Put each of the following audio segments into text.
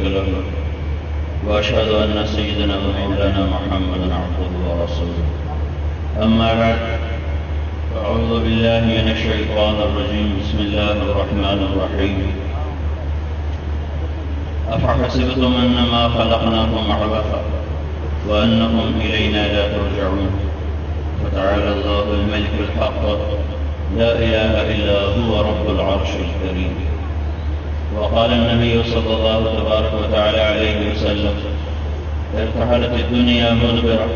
شريك له وأشهد أن سيدنا ومولانا محمدا عبده ورسوله. أما بعد، أعوذ بالله من الشيطان الرجيم. بسم الله الرحمن الرحيم. أفحسبتم أنما خلقناكم عبثا وأنكم إلينا لا ترجعون. فتعالى الله الملك الحق لا إله إلا هو رب العرش الكريم. وقال النبي صلى الله تبارك وتعالى عليه وسلم: ارتحلت الدنيا مدبرة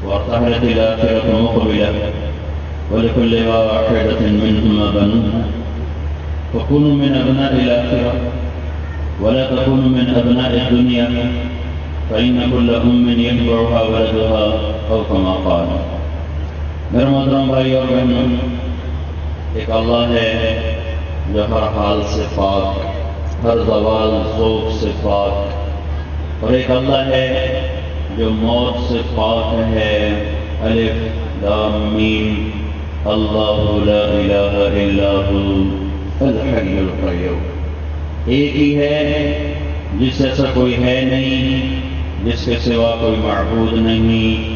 وارتحلت الآخرة مقبلة ولكل واحدة منهما بنون. فكونوا من أبناء الآخرة ولا تكونوا من أبناء الدنيا، فإن كل أم يتبعها ولدها أو كما قال. میرے محترم بھائی اور بہنوں، ایک اللہ ہے جو ہر حال سے پاک، ہر زوال ذوق سے پاک، اور ایک اللہ ہے جو موت سے پاک ہے. الف لام میم، اللہ لا الہ الا هو الحی القیوم. ایک ہی ہے جس جیسا کوئی ہے نہیں، جس کے سوا کوئی معبود نہیں.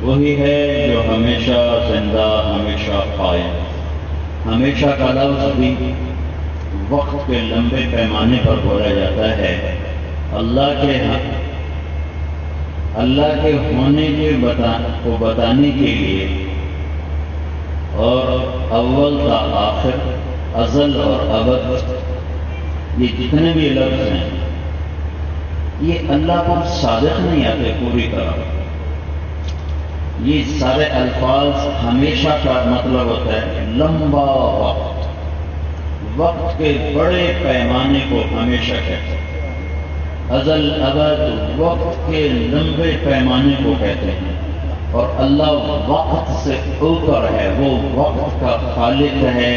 وہی ہے جو ہمیشہ زندہ، ہمیشہ قائم. ہمیشہ کا لفظ بھی وقت کے لمبے پیمانے پر بولا جاتا ہے. اللہ کے ہونے کو بتانے کے لیے، اور اول تا آخر، ازل اور ابد، یہ جتنے بھی لفظ ہیں یہ اللہ پر صادق نہیں آتے پوری طرح. یہ سارے الفاظ ہمیشہ کا مطلب ہوتا ہے لمبا وقت. وقت کے بڑے پیمانے کو ہمیشہ کہتے ہیں. ازل ابد وقت کے لمبے پیمانے کو کہتے ہیں. اور اللہ وقت سے اوپر ہے، وہ وقت کا خالق ہے،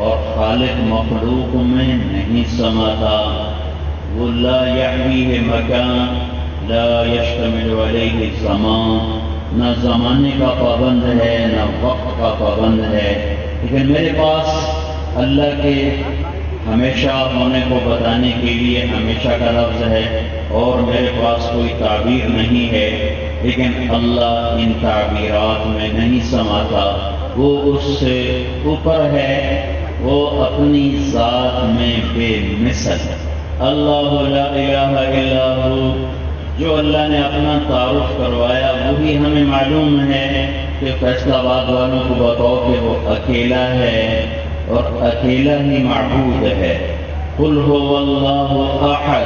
اور خالق مخلوق میں نہیں سماتا. وہ لا یحویہ مکان لا یشتمل علیہ زمان، نہ زمانے کا پابند ہے نہ وقت کا پابند ہے. لیکن میرے پاس اللہ کے ہمیشہ ہونے کو بتانے کے لیے ہمیشہ کا لفظ ہے، اور میرے پاس کوئی تعبیر نہیں ہے. لیکن اللہ ان تعبیرات میں نہیں سماتا. وہ اس سے اوپر ہے، وہ اپنی ذات میں بے مثل. اللہ لا الہ الا ہو، جو اللہ نے اپنا تعارف کروایا وہی ہمیں معلوم ہے کہ فیصلہ آباد والوں کو بتاؤ کہ وہ اکیلا ہے اور اکیلا ہی معبود ہے. قل هو اللہ احد،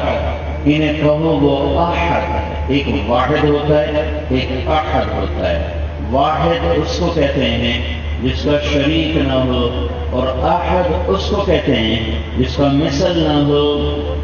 انہیں کہو وہ احد ہے. ایک واحد ہوتا ہے، ایک احد ہوتا ہے. واحد اس کو کہتے ہیں جس کا شریک نہ ہو، اور احد اس کو کہتے ہیں جس کا مثل نہ ہو.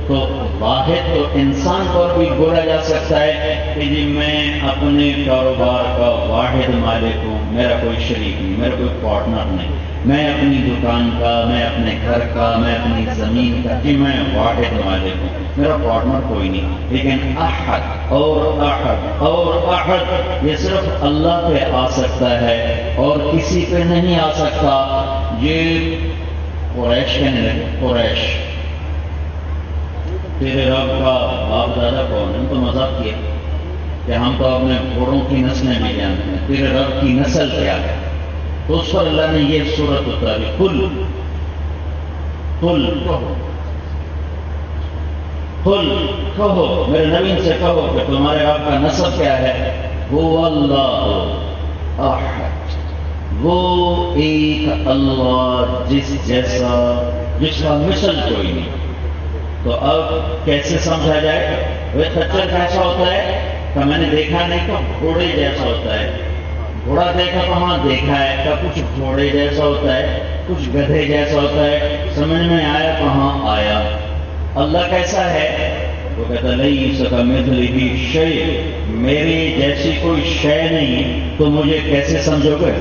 تو واحد تو انسان پر بھی بولا جا سکتا ہے کہ جی میں اپنے کاروبار کا واحد مالک ہوں، میرا کوئی شریک نہیں، میرا کوئی پارٹنر نہیں. میں اپنی دکان کا، میں اپنے گھر کا، میں اپنی زمین کا، جی میں واحد مالک ہوں، میرا پارٹنر کوئی نہیں. لیکن احد اور احد اور احد یہ صرف اللہ پہ آ سکتا ہے اور کسی پہ نہیں آ سکتا. یہ قریش کہنے لگے، قریش تیرے رب کا باپ دادا کون ہے؟ تو مذاق کیا کہ ہم تو اپنے گھوڑوں کی نسلیں بھی جانتے ہیں، تیرے رب کی نسل کیا ہے؟ تو اس پر اللہ نے یہ سورت اتاری، قل کہو میرے نبی سے کہو کہ تمہارے رب کا نسل کیا ہے؟ هو اللہ احد، وہ ایک اللہ جس جیسا، جس کا مثل کوئی نہیں. تو اب کیسے سمجھا جائے؟ وہ خچر کیسا ہوتا ہے کہ میں نے دیکھا نہیں تو گھوڑے جیسا ہوتا ہے. گھوڑا دیکھا کہاں دیکھا ہے کہ کچھ گھوڑے جیسا ہوتا ہے، کچھ گدھے جیسا ہوتا ہے. سمجھ میں آیا کہاں آیا؟ اللہ کیسا ہے؟ وہ کہتا لیس کمثلہ شیء، میری جیسی کوئی شے نہیں تو مجھے کیسے سمجھو گے؟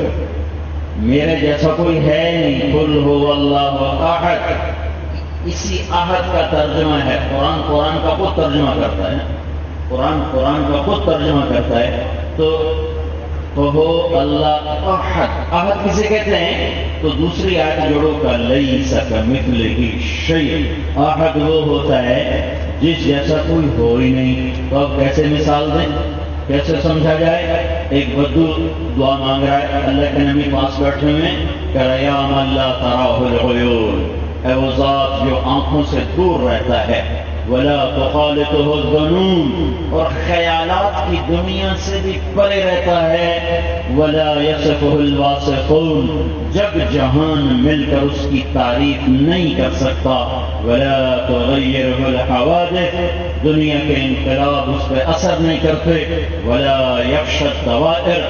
میرے جیسا کوئی ہے نہیں. قل هو اللہ احد، اسی احد کا ترجمہ ہے. قرآن کا خود ترجمہ کرتا ہے، قرآن کا خود ترجمہ کرتا ہے. تو ہو اللہ احد. احد کسے کہتے ہیں؟ تو دوسری آیت جوڑو کا لیس کمثلہ شیء. احد وہ ہوتا ہے جس جیسا کوئی ہو ہی نہیں، تو اب کیسے مثال دیں، کیسے سمجھا جائے؟ ایک بدو دعا مانگ رہا ہے، اللہ کے نبی پاس بیٹھے ہوئے کہہ رہا ہے یا من لا تراہ العیون، اے وہ ذات جو آنکھوں سے دور رہتا ہے، ولا تخالطہ الظنون، اور خیالات کی دنیا سے بھی پرے رہتا ہے، ولا یصفہ الواصفون، جگ جہان مل کر اس کی تعریف نہیں کر سکتا، ولا تغیرہ الحوادث، دنیا کے انقلاب اس پہ اثر نہیں کرتے، ولا یخشی الدوائر،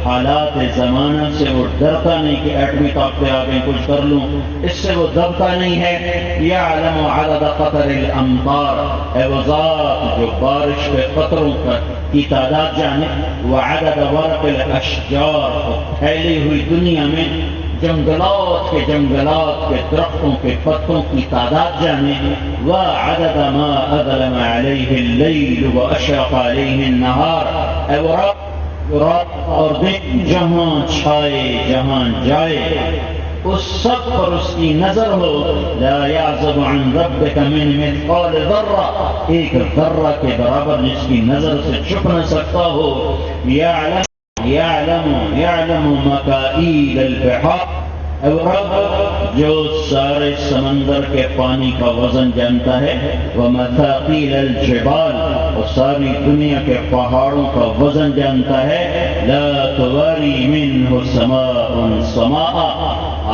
حالات زمانہ سے وہ ڈرتا نہیں کہ ایٹمی طاقتیں آگے کچھ کر لوں، اس سے وہ دبتا نہیں ہے، یعلم عدد قطر الامطار، اے وہ ذات جو بارش کے قطروں کی تعداد جانے، وعدد ورق الاشجار، پھیلی ہوئی دنیا میں جنگلات کے درختوں کے پتوں کی تعداد جانے، وعدد ما اظلم علیہ اللیل واشرق علیہ النہار، اے وہ رات اور دن جہاں چھائے جہاں جائے اس سب پر اس کی نظر ہو، لا یعزب عن ربک من مثقال ذرہ، ایک ذرہ کے برابر جس کی نظر سے چھپ نہ سکتا ہو، یعلم مکائیل البحار، اے رب جو سارے سمندر کے پانی کا وزن جانتا ہے، ومثاقیل الجبال، اور ساری دنیا کے پہاڑوں کا وزن جانتا ہے، لا تواری منہ سماء سماء،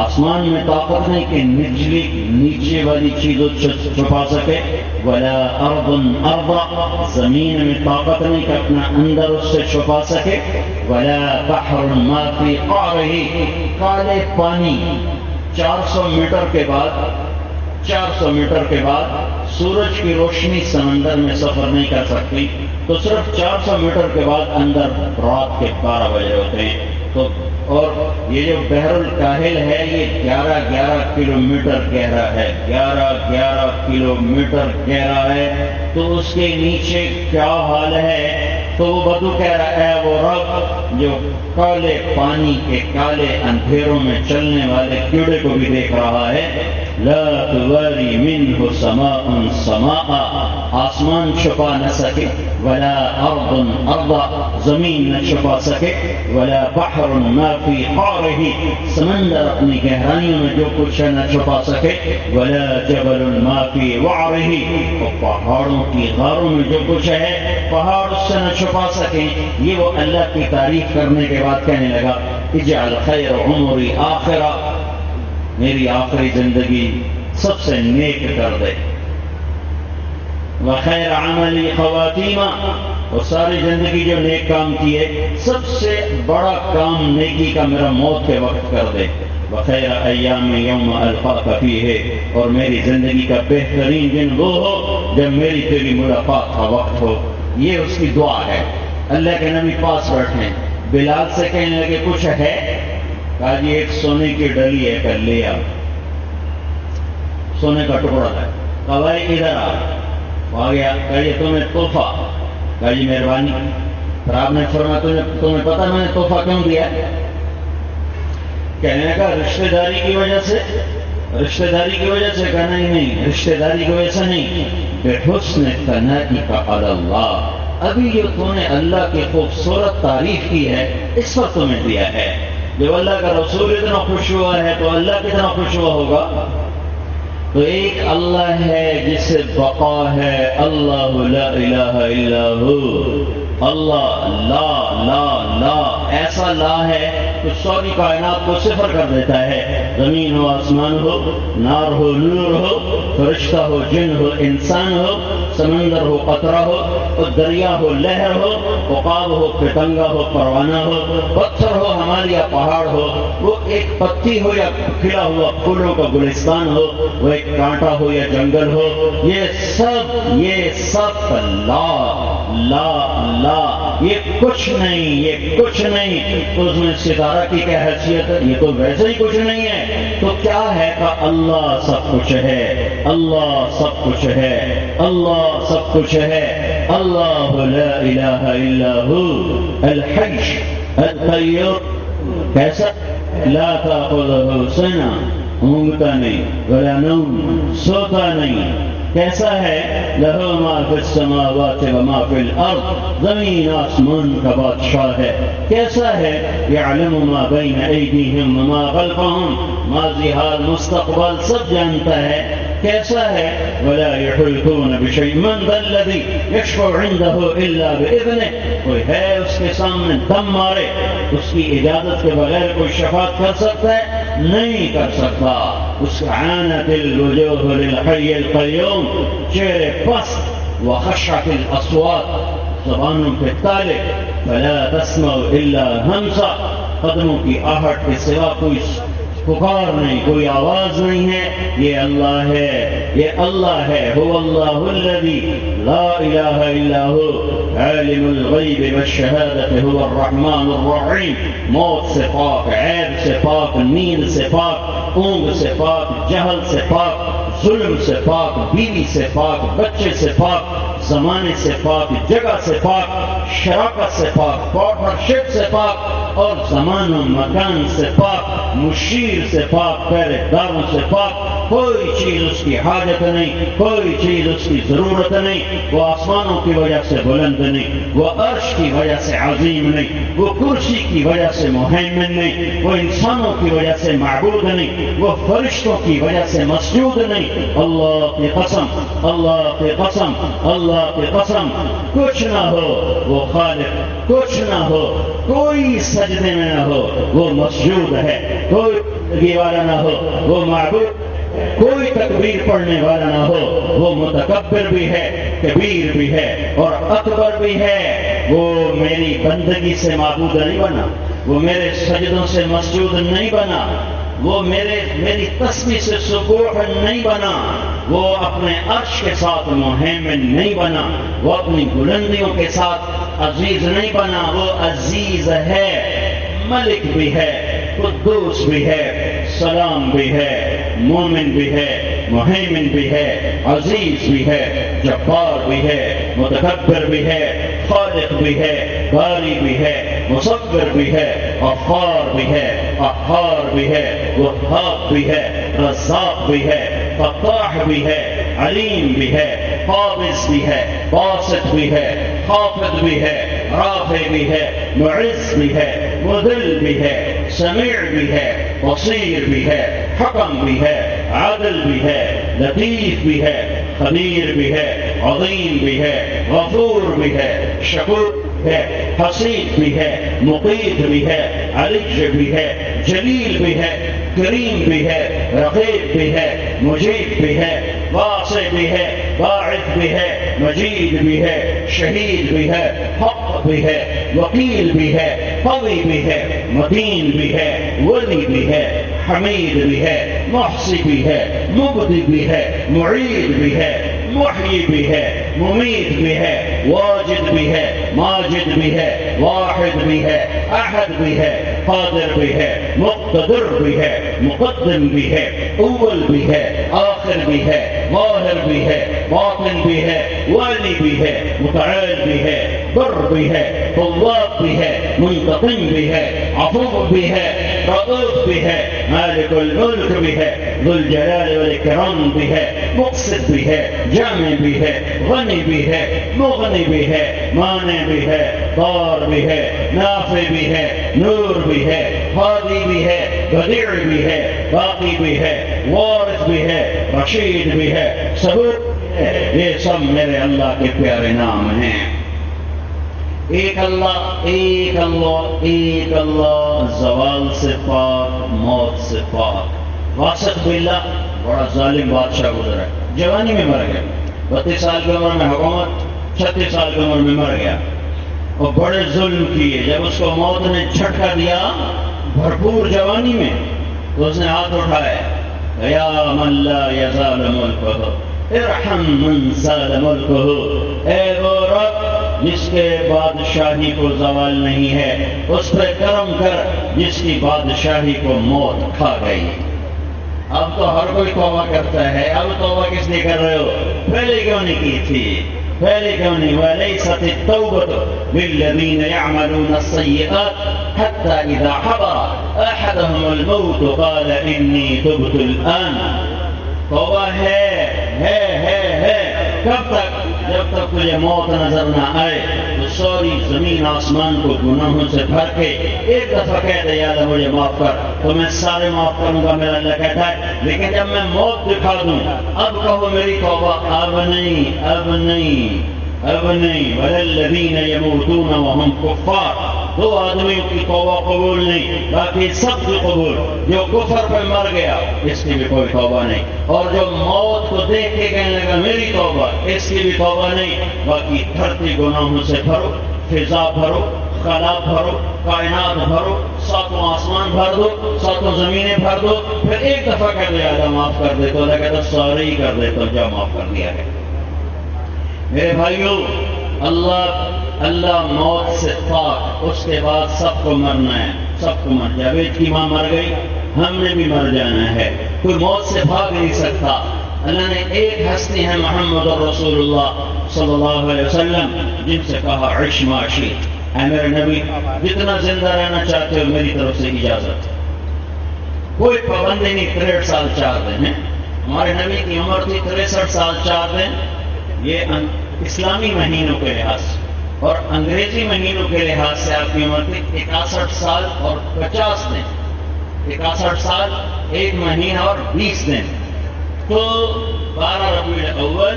آسمان میں طاقت نہیں کہ نیچے والی چیزوں چھپا سکے، ولا ارض ارضا، زمین میں طاقت نہیں کہ اپنا اندر اس سے چھپا سکے، ولا بحر ما فی قعرہ، کالے پانی 400 میٹر کے بعد سورج کی روشنی سمندر میں سفر نہیں کر سکتی، تو صرف 400 میٹر کے بعد اندر رات کے 12 بجے ہوتے ہیں، تو اور یہ جو بحر الکاہل ہے یہ 11 کلومیٹر گہرا ہے، 11 کلومیٹر گہرا ہے، تو اس کے نیچے کیا حال ہے؟ تو وہ بدو کہہ رہا ہے وہ رب جو کالے پانی کے کالے اندھیروں میں چلنے والے کیڑے کو بھی دیکھ رہا ہے، لا تواری منہ سماء سماء، آسمان چھپا نہ سکے، ولا ارض ارضا، زمین نہ چھپا سکے، ولا بحر ما فی قعرہ، سمندر اپنی گہرائیوں میں جو کچھ ہے نہ چھپا سکے، ولا جبل ما فی وعرہ، اور پہاڑوں کی غاروں میں جو کچھ ہے پہاڑ اس سے نہ چھپا سکیں۔ یہ وہ اللہ کی تعریف کرنے کے بعد کہنے لگا اجعل خیر عمری آخرہ، میری آخری زندگی سب سے نیک کر دے، وخیر عملی خواتیمہ، اور ساری زندگی جو نیک کام کیے سب سے بڑا کام نیکی کا میرا موت کے وقت کر دے، وخیر ایام یوم القاک فیہ، اور میری زندگی کا بہترین دن وہ ہو جب میری تیری ملاقات کا وقت ہو۔ یہ اس کی دعا ہے۔ اللہ کے نبی پاس بیٹھے بلال سے کہنے لگے کچھ ہے؟ کہا جی ایک سونے کی ڈلی ہے، کر لیا، سونے کا ٹکڑا ہے، کہا بھائی ادھر آ گیا، کہا یہ تمہیں تحفہ، کہا جی مہربانی، پھر آپ نے فرمایا تمہیں پتہ میں نے تحفہ کیوں دیا؟ کہنے لگا رشتہ داری کی وجہ سے، رشتہ داری کی وجہ سے، کہنا ہی نہیں، رشتہ داری کی وجہ سے نہیں، بحسن ثنائک علی اللہ، ابھی جو تم نے اللہ کی خوبصورت تعریف کی ہے اس پر تمہیں دیا ہے، جب اللہ کا رسول اتنا خوش ہوا ہے تو اللہ کتنا خوش ہوا ہوگا۔ تو ایک اللہ ہے جس سے بقا ہے، اللہ لا الہ الا ہو، اللہ لا لا لا، ایسا لا ہے تو ساری کائنات کو صفر کر دیتا ہے، زمین ہو آسمان ہو، نار ہو نور ہو، فرشتہ ہو جن ہو انسان ہو، سمندر ہو قطرہ ہو، اور دریا ہو لہر ہو، عقاب ہو پتنگا ہو پروانہ ہو، پتھر ہو ہمالیہ پہاڑ ہو، وہ ایک پتی ہو یا کھلا ہوا پھولوں کا گلستان ہو، وہ ایک کانٹا ہو یا جنگل ہو، یہ سب لا لا لا، یہ کچھ نہیں، تو اس میں ستارہ کی کیا حیثیت ہے؟ یہ تو ویسے ہی کچھ نہیں ہے، تو کیا ہے کہ اللہ سب کچھ ہے، اللہ سب کچھ ہے، اللہ سب کچھ ہے، اللہ لا الہ الا ہو الحی القیوم، کیسا؟ لا تأخذہ سنہ، اونگتا نہیں، ولا نوم، سوتا نہیں، کیسا ہے؟ لہو ما فی السماوات و ما فی الارض، زمین آسمان کا بادشاہ ہے۔ کیسا ہے؟ یعلم ما بین ایدیہم و ما خلفہم، ماضی حال مستقبل سب جانتا ہے۔ کیسا ہے؟ ولا یحیطون بشیء من ذا الذی یشفع عنده الا باذنہ، کوئی ہے اس کے سامنے دم مارے اس کی اجازت کے بغیر کوئی شفاعت کر سکتا ہے؟ نہیں کر سکتا۔ اس عانت الوجوہ للحی القیوم، چہرے پست، وخشعت الاصوات، زبانوں کے تالے، فلا تسمع الا ہمسا، قدموں کی آہٹ کے سوا کوئی پکار نہیں، کوئی آواز نہیں ہے۔ یہ اللہ ہے، یہ اللہ ہے۔ هو اللہ الذی لا الہ الا هو عالم الغیب والشہادة هو الرحمن الرحیم، موت سے پاک، عیب سے پاک، نیند سے پاک، اونگ سے پاک، جہل سے پاک، ظلم سے پاک، بیوی سے پاک، بچے سے پاک، زمانے سے پاک، جگہ سے پاک، شراکت سے پاک، پارٹنرشپ سے پاک، اور زمان و مکان سے پاک، مشیر سے پاک، پہرے داروں سے پاک۔ کوئی چیز اس کی حاجت نہیں، کوئی چیز اس کی ضرورت نہیں۔ وہ آسمانوں کی وجہ سے بلند نہیں، وہ عرش کی وجہ سے عظیم نہیں، وہ کرسی کی وجہ سے مہیمن نہیں، وہ انسانوں کی وجہ سے معبود نہیں، وہ فرشتوں کی وجہ سے مسجود نہیں۔ اللہ کی قسم، اللہ کی قسم، اللہ کی قسم، کچھ نہ ہو وہ خالق، کچھ نہ ہو، کوئی سجدے میں نہ ہو وہ مسجود ہے، کوئی زندگی والا نہ ہو وہ معبود، کوئی تکبیر پڑھنے والا نہ ہو وہ متکبر بھی ہے، کبیر بھی ہے اور اکبر بھی ہے۔ وہ میری بندگی سے معبود نہیں بنا، وہ میرے سجدوں سے مسجود نہیں بنا، وہ میری تسبیح سے سبوح نہیں بنا، وہ اپنے عرش کے ساتھ مہیمن نہیں بنا، وہ اپنی بلندیوں کے ساتھ عزیز نہیں بنا۔ وہ عزیز ہے، ملک بھی ہے، قدوس بھی ہے، سلام بھی ہے، مومن بھی ہے، مہیمن بھی ہے، عزیز بھی ہے، جبار بھی ہے، متکبر بھی ہے، خالق بھی ہے، باری بھی ہے، مصور بھی ہے، غفار بھی ہے، قہار بھی ہے، وہاب بھی ہے، رزاق بھی ہے، فتاح بھی ہے، علیم بھی ہے، قابض بھی ہے، باسط بھی ہے، خافض بھی ہے، رافع بھی ہے، معز بھی ہے، مذل بھی ہے، سمیع بھی ہے، بصیر بھی ہے، حکم بھی ہے، عادل بھی ہے، لطیف بھی ہے، خبیر بھی ہے، عظیم بھی ہے، غفور بھی ہے، شکور ہے، حسیب بھی ہے، مقیت بھی ہے، علیج بھی ہے، جلیل بھی ہے، کریم بھی ہے، رقیب بھی ہے، مجیب بھی ہے، واسع بھی ہے، باعث بھی ہے، مجید بھی ہے، شہید بھی ہے، حق بھی ہے، وکیل بھی ہے، قوی بھی ہے، متین بھی ہے، ولی بھی ہے، حمید بھی ہے، محصی بھی ہے، مبدی بھی ہے، معید بھی ہے، محیی بھی ہے، ممیت بھی ہے، واجد بھی ہے، ماجد بھی ہے، واحد بھی ہے، احد بھی ہے، قادر بھی ہے، مقتدر بھی ہے، مقدم بھی ہے، اول بھی ہے، آخر بھی ہے، ظاہر بھی ہے، باطن بھی ہے، والی بھی ہے، متعال بھی ہے، بر بھی ہے، تواب بھی ہے، منتقم بھی ہے، عفو بھی ہے، رؤوف بھی ہے، مالک الملک بھی ہے، ذو الجلال والاکرام بھی ہے، مقصد بھی ہے، جامع بھی ہے، غنی بھی ہے، مغنی بھی ہے، مانع بھی ہے، ضار بھی ہے، نافع بھی ہے، نور بھی ہے، ہادی بھی ہے، بدیع بھی ہے، باقی بھی ہے، وارث بھی ہے، رشید بھی ہے، صبور بھی ہے۔ یہ سب میرے اللہ کے پیارے نام ہیں۔ ایک اللہ، ایک اللہ، ایک اللہ، زوال سے پاک، موت سے پاک۔ واسط باللہ بڑا ظالم بادشاہ گزرا، جوانی میں مر گیا، 32 سال کی عمر میں حکومت، 36 سال کی عمر میں مر گیا اور بڑے ظلم کیے۔ جب اس کو موت نے جھٹکا دیا بھرپور جوانی میں تو اس نے ہاتھ اٹھایا، یا من لا یزال ملکہ ارحم من زال ملکہ، اے وہ رب جس کے بادشاہی کو زوال نہیں ہے اس پہ کرم کر جس کی بادشاہی کو موت کھا گئی۔ اب تو ہر کوئی توبہ کرتا ہے، اب توبہ کس لیے کر رہے ہو؟ پہلے کیوں نہیں کی تھی؟ پہلے کیوں نہیں؟ وَلَيْسَتِ التَّوْبَةُ لِلَّذِينَ يَعْمَلُونَ السَّيِّئَاتِ حَتَّى إِذَا حَضَرَ أَحَدَهُمُ الْمَوْتُ قَالَ إِنِّي تُبْتُ الْآنَ۔ توبہ ہے ہے کب تک؟ جب تک تجھے موت نظر نہ آئے تو ساری زمین آسمان کو گناہوں سے بھر کے ایک دفعہ کہہ دے یا اللہ مجھے معاف کر تو میں سارے معاف کروں گا، میرا اللہ کہتا ہے۔ لیکن جب میں موت دکھا دوں اب کہو میری توبہ، اب نہیں، اب نہیں، اب نہیں۔ وَلَلَّذِينَ يَمُوتُونَ وَهُمْ كُفَّارٌ، دو آدمیوں کی توبہ قبول نہیں، باقی سب کی قبول۔ جو کفر پہ مر گیا اس کی بھی کوئی توبہ نہیں، اور جو موت کو دیکھ کے کہنے لگا میری توبہ، اس کی بھی توبہ نہیں۔ باقی دھرتی گناہوں سے بھرو، فضا بھرو، خلا بھرو، کائنات بھرو، ساتوں آسمان بھر دو، ساتوں زمینیں بھر دو، پھر ایک دفعہ کہہ دو یا اللہ معاف کر دے تو اللہ کہتا سارے ہی کر دے تو جا معاف کر دیا ہے۔ میرے بھائیوں، اللہ موت سے پاک، اس کے بعد سب کو مرنا ہے، سب کو مر جائے۔ بیٹ کی ماں مر گئی، ہم نے بھی مر جانا ہے، کوئی موت سے بھاگ نہیں سکتا۔ اللہ نے ایک ہستی ہے محمد رسول اللہ صلی اللہ علیہ وسلم جن سے کہا عش ما شئت، اے میرے نبی جتنا زندہ رہنا چاہتے ہو میری طرف سے اجازت، کوئی پابندی نہیں۔ 63 سال 4 دن ہے، ہمارے نبی کی عمر تھی 63 سال 4 دن۔ یہ اسلامی مہینوں کے لحاظ سے، اور انگریزی مہینوں کے لحاظ سے آپ کی عمر تھی 61 سال اور 50 دن۔ 61 سال 1 مہینہ اور 20 دن۔ تو 12 ربیع الاول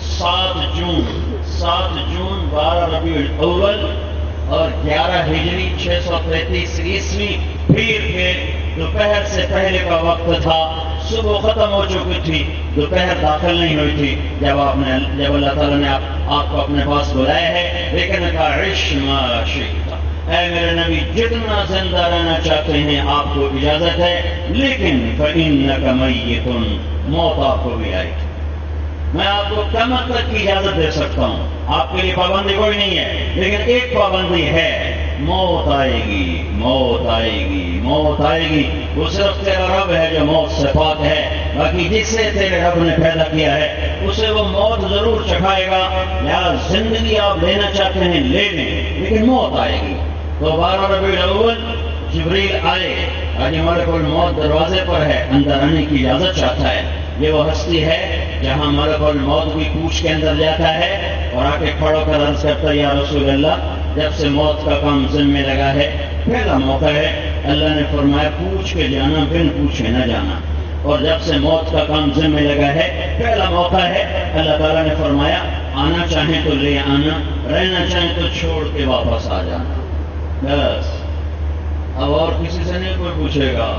7 جون 12 ربیع الاول اور 11 ہجری 633 عیسوی پیر کے دوپہر سے پہلے کا وقت تھا۔ صبح ختم ہو چکی تھی، دوپہر داخل نہیں ہوئی تھی جب اللہ تعالیٰ نے آپ کو اپنے پاس بلایا ہے۔ لیکن کہا عش ما شئت، اے میرے نبی جتنا زندہ رہنا چاہتے ہیں آپ کو اجازت ہے، لیکن فإنک میت، موت آپ کو بھی آئے گی۔ میں آپ کو قیامت تک کی اجازت دے سکتا ہوں، آپ کے لیے پابندی کوئی نہیں ہے، لیکن ایک پابندی ہے، موت آئے گی، موت آئے گی، موت آئے گی۔ وہ صرف تیرا رب ہے جو موت سے پاک ہے، باقی جس سے تیرے رب نے پیدا کیا ہے اسے وہ موت ضرور چکھائے گا۔ یا زندگی آپ لینا چاہتے ہیں لے لیں، لیکن موت آئے گی۔ تو 12 ربیع الاول جبریل آئے، آج ملک الموت دروازے پر ہے، اندر آنے کی اجازت چاہتا ہے۔ یہ وہ ہستی ہے جہاں ملک الموت کی پوچھ کے اندر جاتا ہے اور آ کے کھڑو کر عرض کرتا ہے یا رسول اللہ جب سے موت کا کام ذمہ لگا ہے پہلا موقع ہے، اللہ نے فرمایا پوچھ کے جانا، بن پوچھے نہ جانا، اور جب سے موت کا کام ذمہ لگا ہے پہلا موقع ہے، اللہ تعالیٰ نے فرمایا آنا چاہیں تو لے آنا، رہنا چاہیں تو چھوڑ کے واپس آ جانا۔ بس اب اور کسی سے نہیں کوئی پوچھے گا۔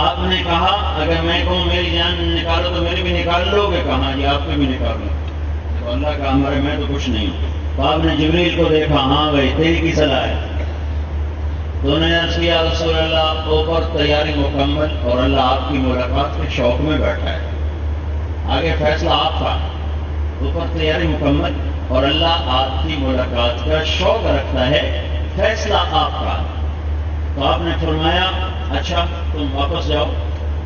آپ نے کہا اگر میں کہوں میری جان نکالو تو میری بھی نکال لو گے؟ کہاں جی آپ کو بھی نکال لو۔ تو اللہ کا امر ہے، میں تو کچھ نہیں ہوں۔ تو آپ نے جبریل کو دیکھا، ہاں بھائی تیری کی صلاح ہے۔ تو نے عرض کیا رسول اللہ اوپر تیاری مکمل اور اللہ آپ کی ملاقات کے شوق میں بیٹھا ہے، آگے فیصلہ آپ کا۔ اوپر تیاری مکمل اور اللہ آپ کی ملاقات کا شوق رکھتا ہے، فیصلہ آپ کا۔ تو آپ نے فرمایا اچھا تم واپس جاؤ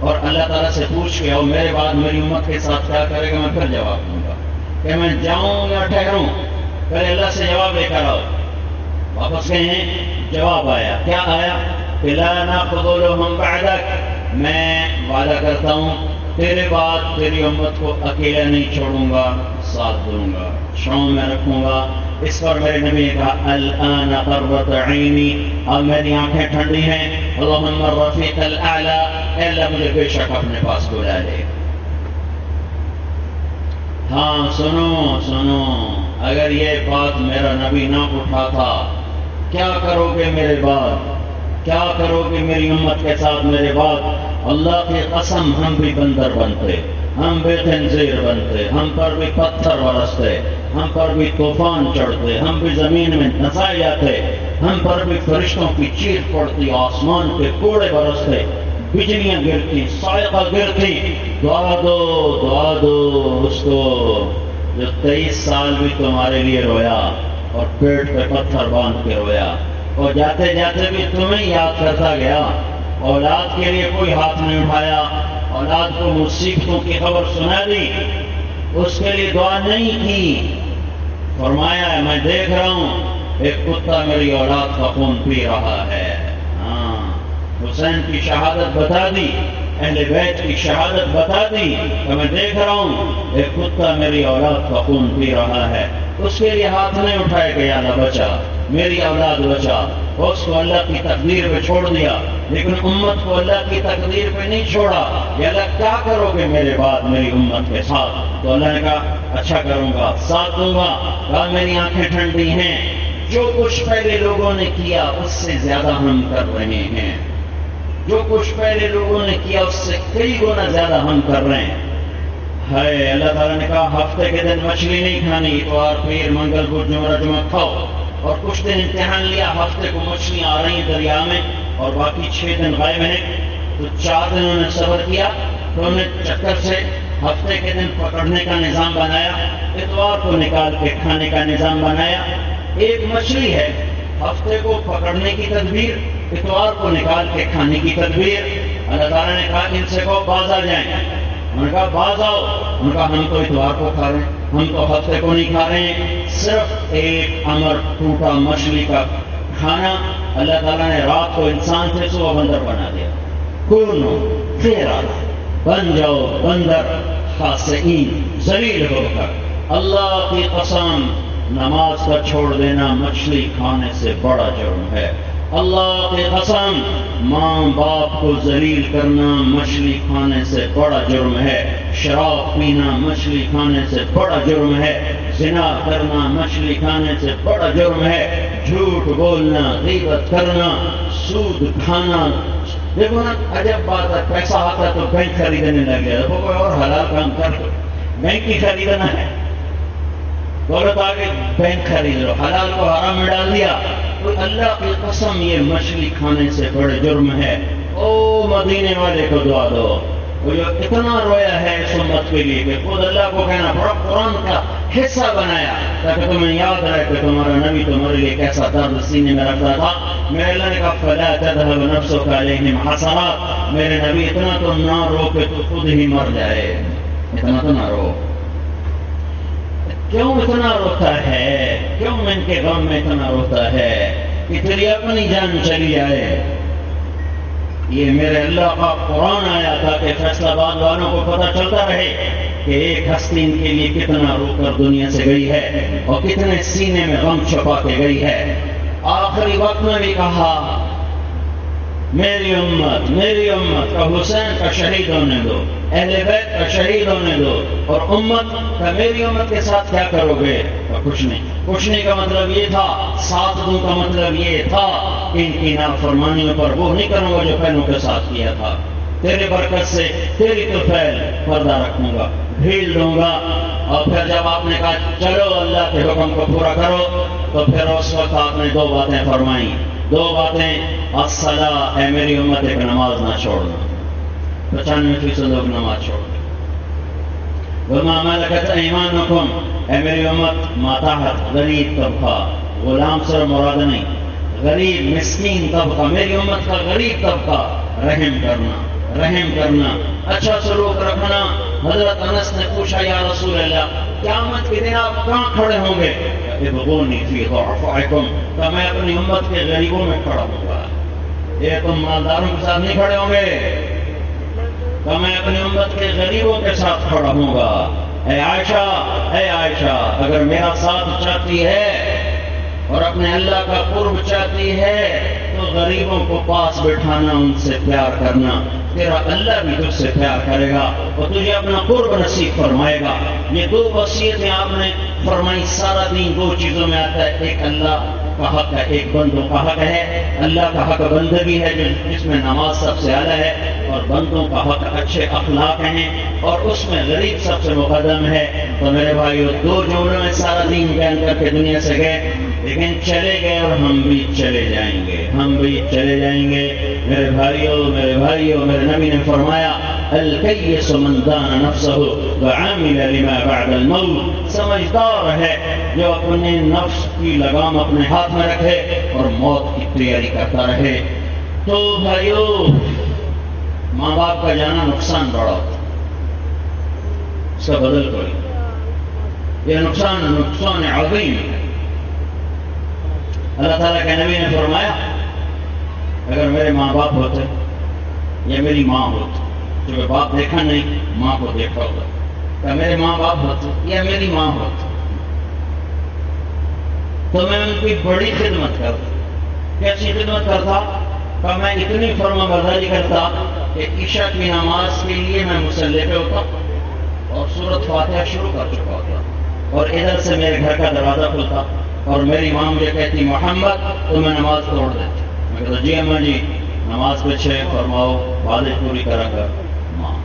اور اللہ تعالیٰ سے پوچھ کے آؤ میرے بعد میری امت کے ساتھ کیا کرے گا، میں پھر جواب دوں گا کہ میں جاؤں یا ٹھہروں۔ پہلے اللہ سے جواب لے کر آؤ۔ واپس گئے ہیں، جواب آیا، کیا آیا؟ لا ناخذ لهم بعدک، میں وعدہ کرتا ہوں تیرے بعد تیری امت کو اکیلا نہیں چھوڑوں گا، ساتھ دوں گا، چھاؤں میں رکھوں گا۔ اس پر میرے نبی نے کہا الآن قرۃ عینی، اب میری آنکھیں ٹھنڈی ہیں، اللہم الرفیق الاعلی، اے اللہ مجھے بے شک اپنے پاس بلا لے۔ ہاں سنو سنو، اگر یہ بات میرا نبی نہ اٹھاتا کیا کرو گے میرے بعد، کیا کرو گے میری امت کے ساتھ میرے بعد؟ اللہ کی قسم ہم بھی بندر بنتے، ہم بھی خنزیر بنتے، ہم پر بھی پتھر برستے، ہم پر بھی طوفان چڑھتے، ہم بھی زمین میں دھنسائے جاتے، ہم پر بھی فرشتوں کی چیخ پڑتی، آسمان کے کوڑے برستے، بجلیاں گرتی، صاعقہ گرتی۔ دعا دو دعا دو اس کو جو 23 سال بھی تمہارے لیے رویا اور پیٹ پہ پتھر باندھ کے رویا، اور جاتے جاتے بھی تمہیں یاد کرتا گیا۔ اولاد کے لیے کوئی ہاتھ نہیں اٹھایا، اولاد کو مصیبتوں کی خبر سنا دی، اس کے لیے دعا نہیں کی۔ فرمایا ہے میں دیکھ رہا ہوں ایک کتا میری اولاد کا خون پی رہا ہے۔ ہاں حسین کی شہادت بتا دی، اہل بیت کی شہادت بتا دی کہ میں دیکھ رہا ہوں ایک کتا میری اولاد کا خون پی رہا ہے، اس کے لیے ہاتھ نہیں اٹھائے کہ یا اللہ بچا میری اولاد بچا، اس کو اللہ کی تقدیر پہ چھوڑ دیا، لیکن امت کو اللہ کی تقدیر پہ نہیں چھوڑا۔ یا اللہ کیا کرو گے میرے بعد میری امت کے ساتھ؟ تو اللہ نے کہا اچھا کروں گا، ساتھ دوں گا۔ کہا میری آنکھیں ٹھنڈی ہیں، جو کچھ پہلے لوگوں نے کیا اس سے زیادہ ہم کر رہے ہیں، جو کچھ پہلے لوگوں نے کیا اس سے کئی گنا زیادہ ہم کر رہے ہیں۔ ہے اللہ تعالیٰ نے کہا ہفتے کے دن مچھلی نہیں کھانی، اتوار پیر منگل بدھ جمعہ جمعہ کھاؤ، اور کچھ دن امتحان لیا، ہفتے کو مچھلیاں آ رہی ہیں دریا میں اور باقی 6 دن غائب ہیں، تو 4 دن انہوں نے صبر کیا، تو انہوں نے چکر سے ہفتے کے دن پکڑنے کا نظام بنایا، اتوار کو نکال کے کھانے کا نظام بنایا۔ ایک مچھلی ہے، ہفتے کو پکڑنے کی تدبیر، اتوار کو نکال کے کھانے کی تدبیر۔ اللہ تعالیٰ نے کہا ان سے کو باز آ جائیں، انہوں نے کہا باز آؤ، انہوں نے کہا ہم تو اتوار کو کھا رہے ہیں، ہم تو ہفتے کو نہیں کھا رہے ہیں۔ صرف ایک امر ٹوٹا مچھلی کا کھانا، اللہ تعالیٰ نے رات کو انسان سے صبح بندر بنا دیا۔ کونو تیرا بن جاؤ بندر خاسئین، ذلیل ہو کر۔ اللہ کی قسم نماز کا چھوڑ دینا مچھلی کھانے سے بڑا جرم ہے۔ اللہ کی قسم ماں باپ کو ذلیل کرنا مچھلی کھانے سے بڑا جرم ہے۔ شراب پینا مچھلی کھانے سے بڑا جرم ہے۔ زنا کرنا مچھلی کھانے سے بڑا جرم ہے۔ جھوٹ بولنا، غیبت کرنا، سود کھانا۔ دیکھو نا عجب بات ہے، پیسہ آتا تو بینک خریدنے لگ گیا، دیکھو کوئی اور حلال کام کر دو، بینک ہی خریدنا ہے، دولت آگے بینک خرید لو، حلال کو حرام میں ڈال دیا۔ تو اللہ کی قسم یہ مچھلی کھانے سے بڑے جرم ہے۔ او مدینے والے کو دعا دو، وہ جو اتنا رویا ہے اس امت کے لیے کہ خود اللہ کو کہنا پڑا قرآن کا حصہ بنایا تاکہ تمہیں یاد رہے کہ تمہارا نبی تمہارے لیے کیسا درد سینے میں رکھتا تھا۔ میرے اللہ نے کہا فلا تذهب نفسك عليهم حسرات، میرے نبی اتنا تو نہ رو کہ تو خود ہی مر جائے، اتنا تو نہ رو۔ کیوں اتنا روتا ہے؟ کیوں ان کے غم میں اتنا روتا ہے کہ تیری اپنی جان چلی جائے؟ یہ میرے اللہ کا قرآن آیا تھا کہ فیصلہ آباد والوں کو پتہ چلتا رہے کہ ایک ہستی ان کے لیے کتنا رو کر دنیا سے گئی ہے اور کتنے سینے میں غم چھپا کے گئی ہے۔ آخری وقت میں بھی کہا میری امت کا حسین کا شہید ہونے دو، اہل بیت کا شہید ہونے دو، اور امت کا میری امت کے ساتھ کیا کرو گے؟ کچھ نہیں کا مطلب یہ تھا، ساتھ دوں کا مطلب یہ تھا کہ ان کی نافرمانیوں پر وہ نہیں کروں گا جو پہلوں کے ساتھ کیا تھا، تیرے برکت سے تیری طفیل پردہ رکھوں گا، ڈھیل دوں گا۔ اور پھر جب آپ نے کہا چلو اللہ کے حکم کو پورا کرو، تو پھر اس وقت آپ نے 2 باتیں فرمائیں، 2 باتیں۔ الصلاۃ، اے میری امت ایک نماز نہ چھوڑنا، 95% لوگ نماز چھوڑ دیں۔ وما ملکت ایمانکم، اے میری امت ماتحت، غریب طبقہ، غلام سے مراد نہیں، غریب مسکین طبقہ، میری امت کا غریب طبقہ، رحم کرنا، اچھا سلوک رکھنا۔ حضرت انس نے پوچھا یا رسول اللہ قیامت کے دن آپ کہاں کھڑے ہوں گے؟ ابغونی فی ضعفائکم، تو میں اپنی امت کے غریبوں میں کھڑا ہوں گا۔ یہ تم مالداروں کے ساتھ نہیں کھڑے ہوں گے، تو میں اپنی امت کے غریبوں کے ساتھ کھڑا ہوں گا۔ اے عائشہ اگر میرا ساتھ چاہتی ہے اور اپنے اللہ کا قرب چاہتی ہے تو غریبوں کو پاس بٹھانا، ان سے پیار کرنا، تیرا اللہ بھی تجھ سے پیار کرے گا اور تجھے اپنا قرب نصیب فرمائے گا۔ یہ 2 وصیتیں آپ نے فرمائی، سارا دین 2 چیزوں میں آتا ہے، ایک اللہ کا حق ہے، ایک بندوں کا حق ہے۔ اللہ کا حق بندگی ہے جس میں نماز سب سے اعلیٰ ہے، اور بندوں کا حق اچھے اخلاق ہیں، اور اس میں غریب سب سے مقدم ہے۔ تو میرے بھائیو 2 جملوں میں سارا دین بیان کر کے دنیا سے گئے، لیکن چلے گئے اور ہم بھی چلے جائیں گے۔ میرے بھائیو میرے نبی نے فرمایا الکیس من دان نفسہ وعمل لما بعد الموت، سمجھدار ہے جو اپنے نفس کی لگام اپنے ہاتھ میں رکھے اور موت کی تیاری کرتا رہے۔ تو بھائیو ماں باپ کا جانا نقصان بڑا ہوتا، اس کا بدل کوئی، یہ نقصان عظیم ہے۔ اللہ تعالیٰ کے نبی نے فرمایا اگر میرے ماں باپ ہوتے یا میری ماں ہوتی چونکہ باپ دیکھا نہیں، ماں کو دیکھا ہوگا کہ میرے ماں باپ ہوتے یا میری ماں ہوتی تو میں ان کی بڑی خدمت کرتا. کیسی خدمت کرتا؟ کہ میں اتنی فرما برداری کرتا کہ عشاء کی نماز کے لیے میں مصلی پہ ہوتا اور سورۃ فاتحہ شروع کر چکا ہوتا، اور ادھر سے میرے گھر کا دروازہ کھلتا اور میری ماں مجھے کہتی محمد، تو میں نماز توڑ دیتی. میں کہتا جی اماں جی نماز پیچھے فرماؤ، عبادت پوری کرا کر ماں.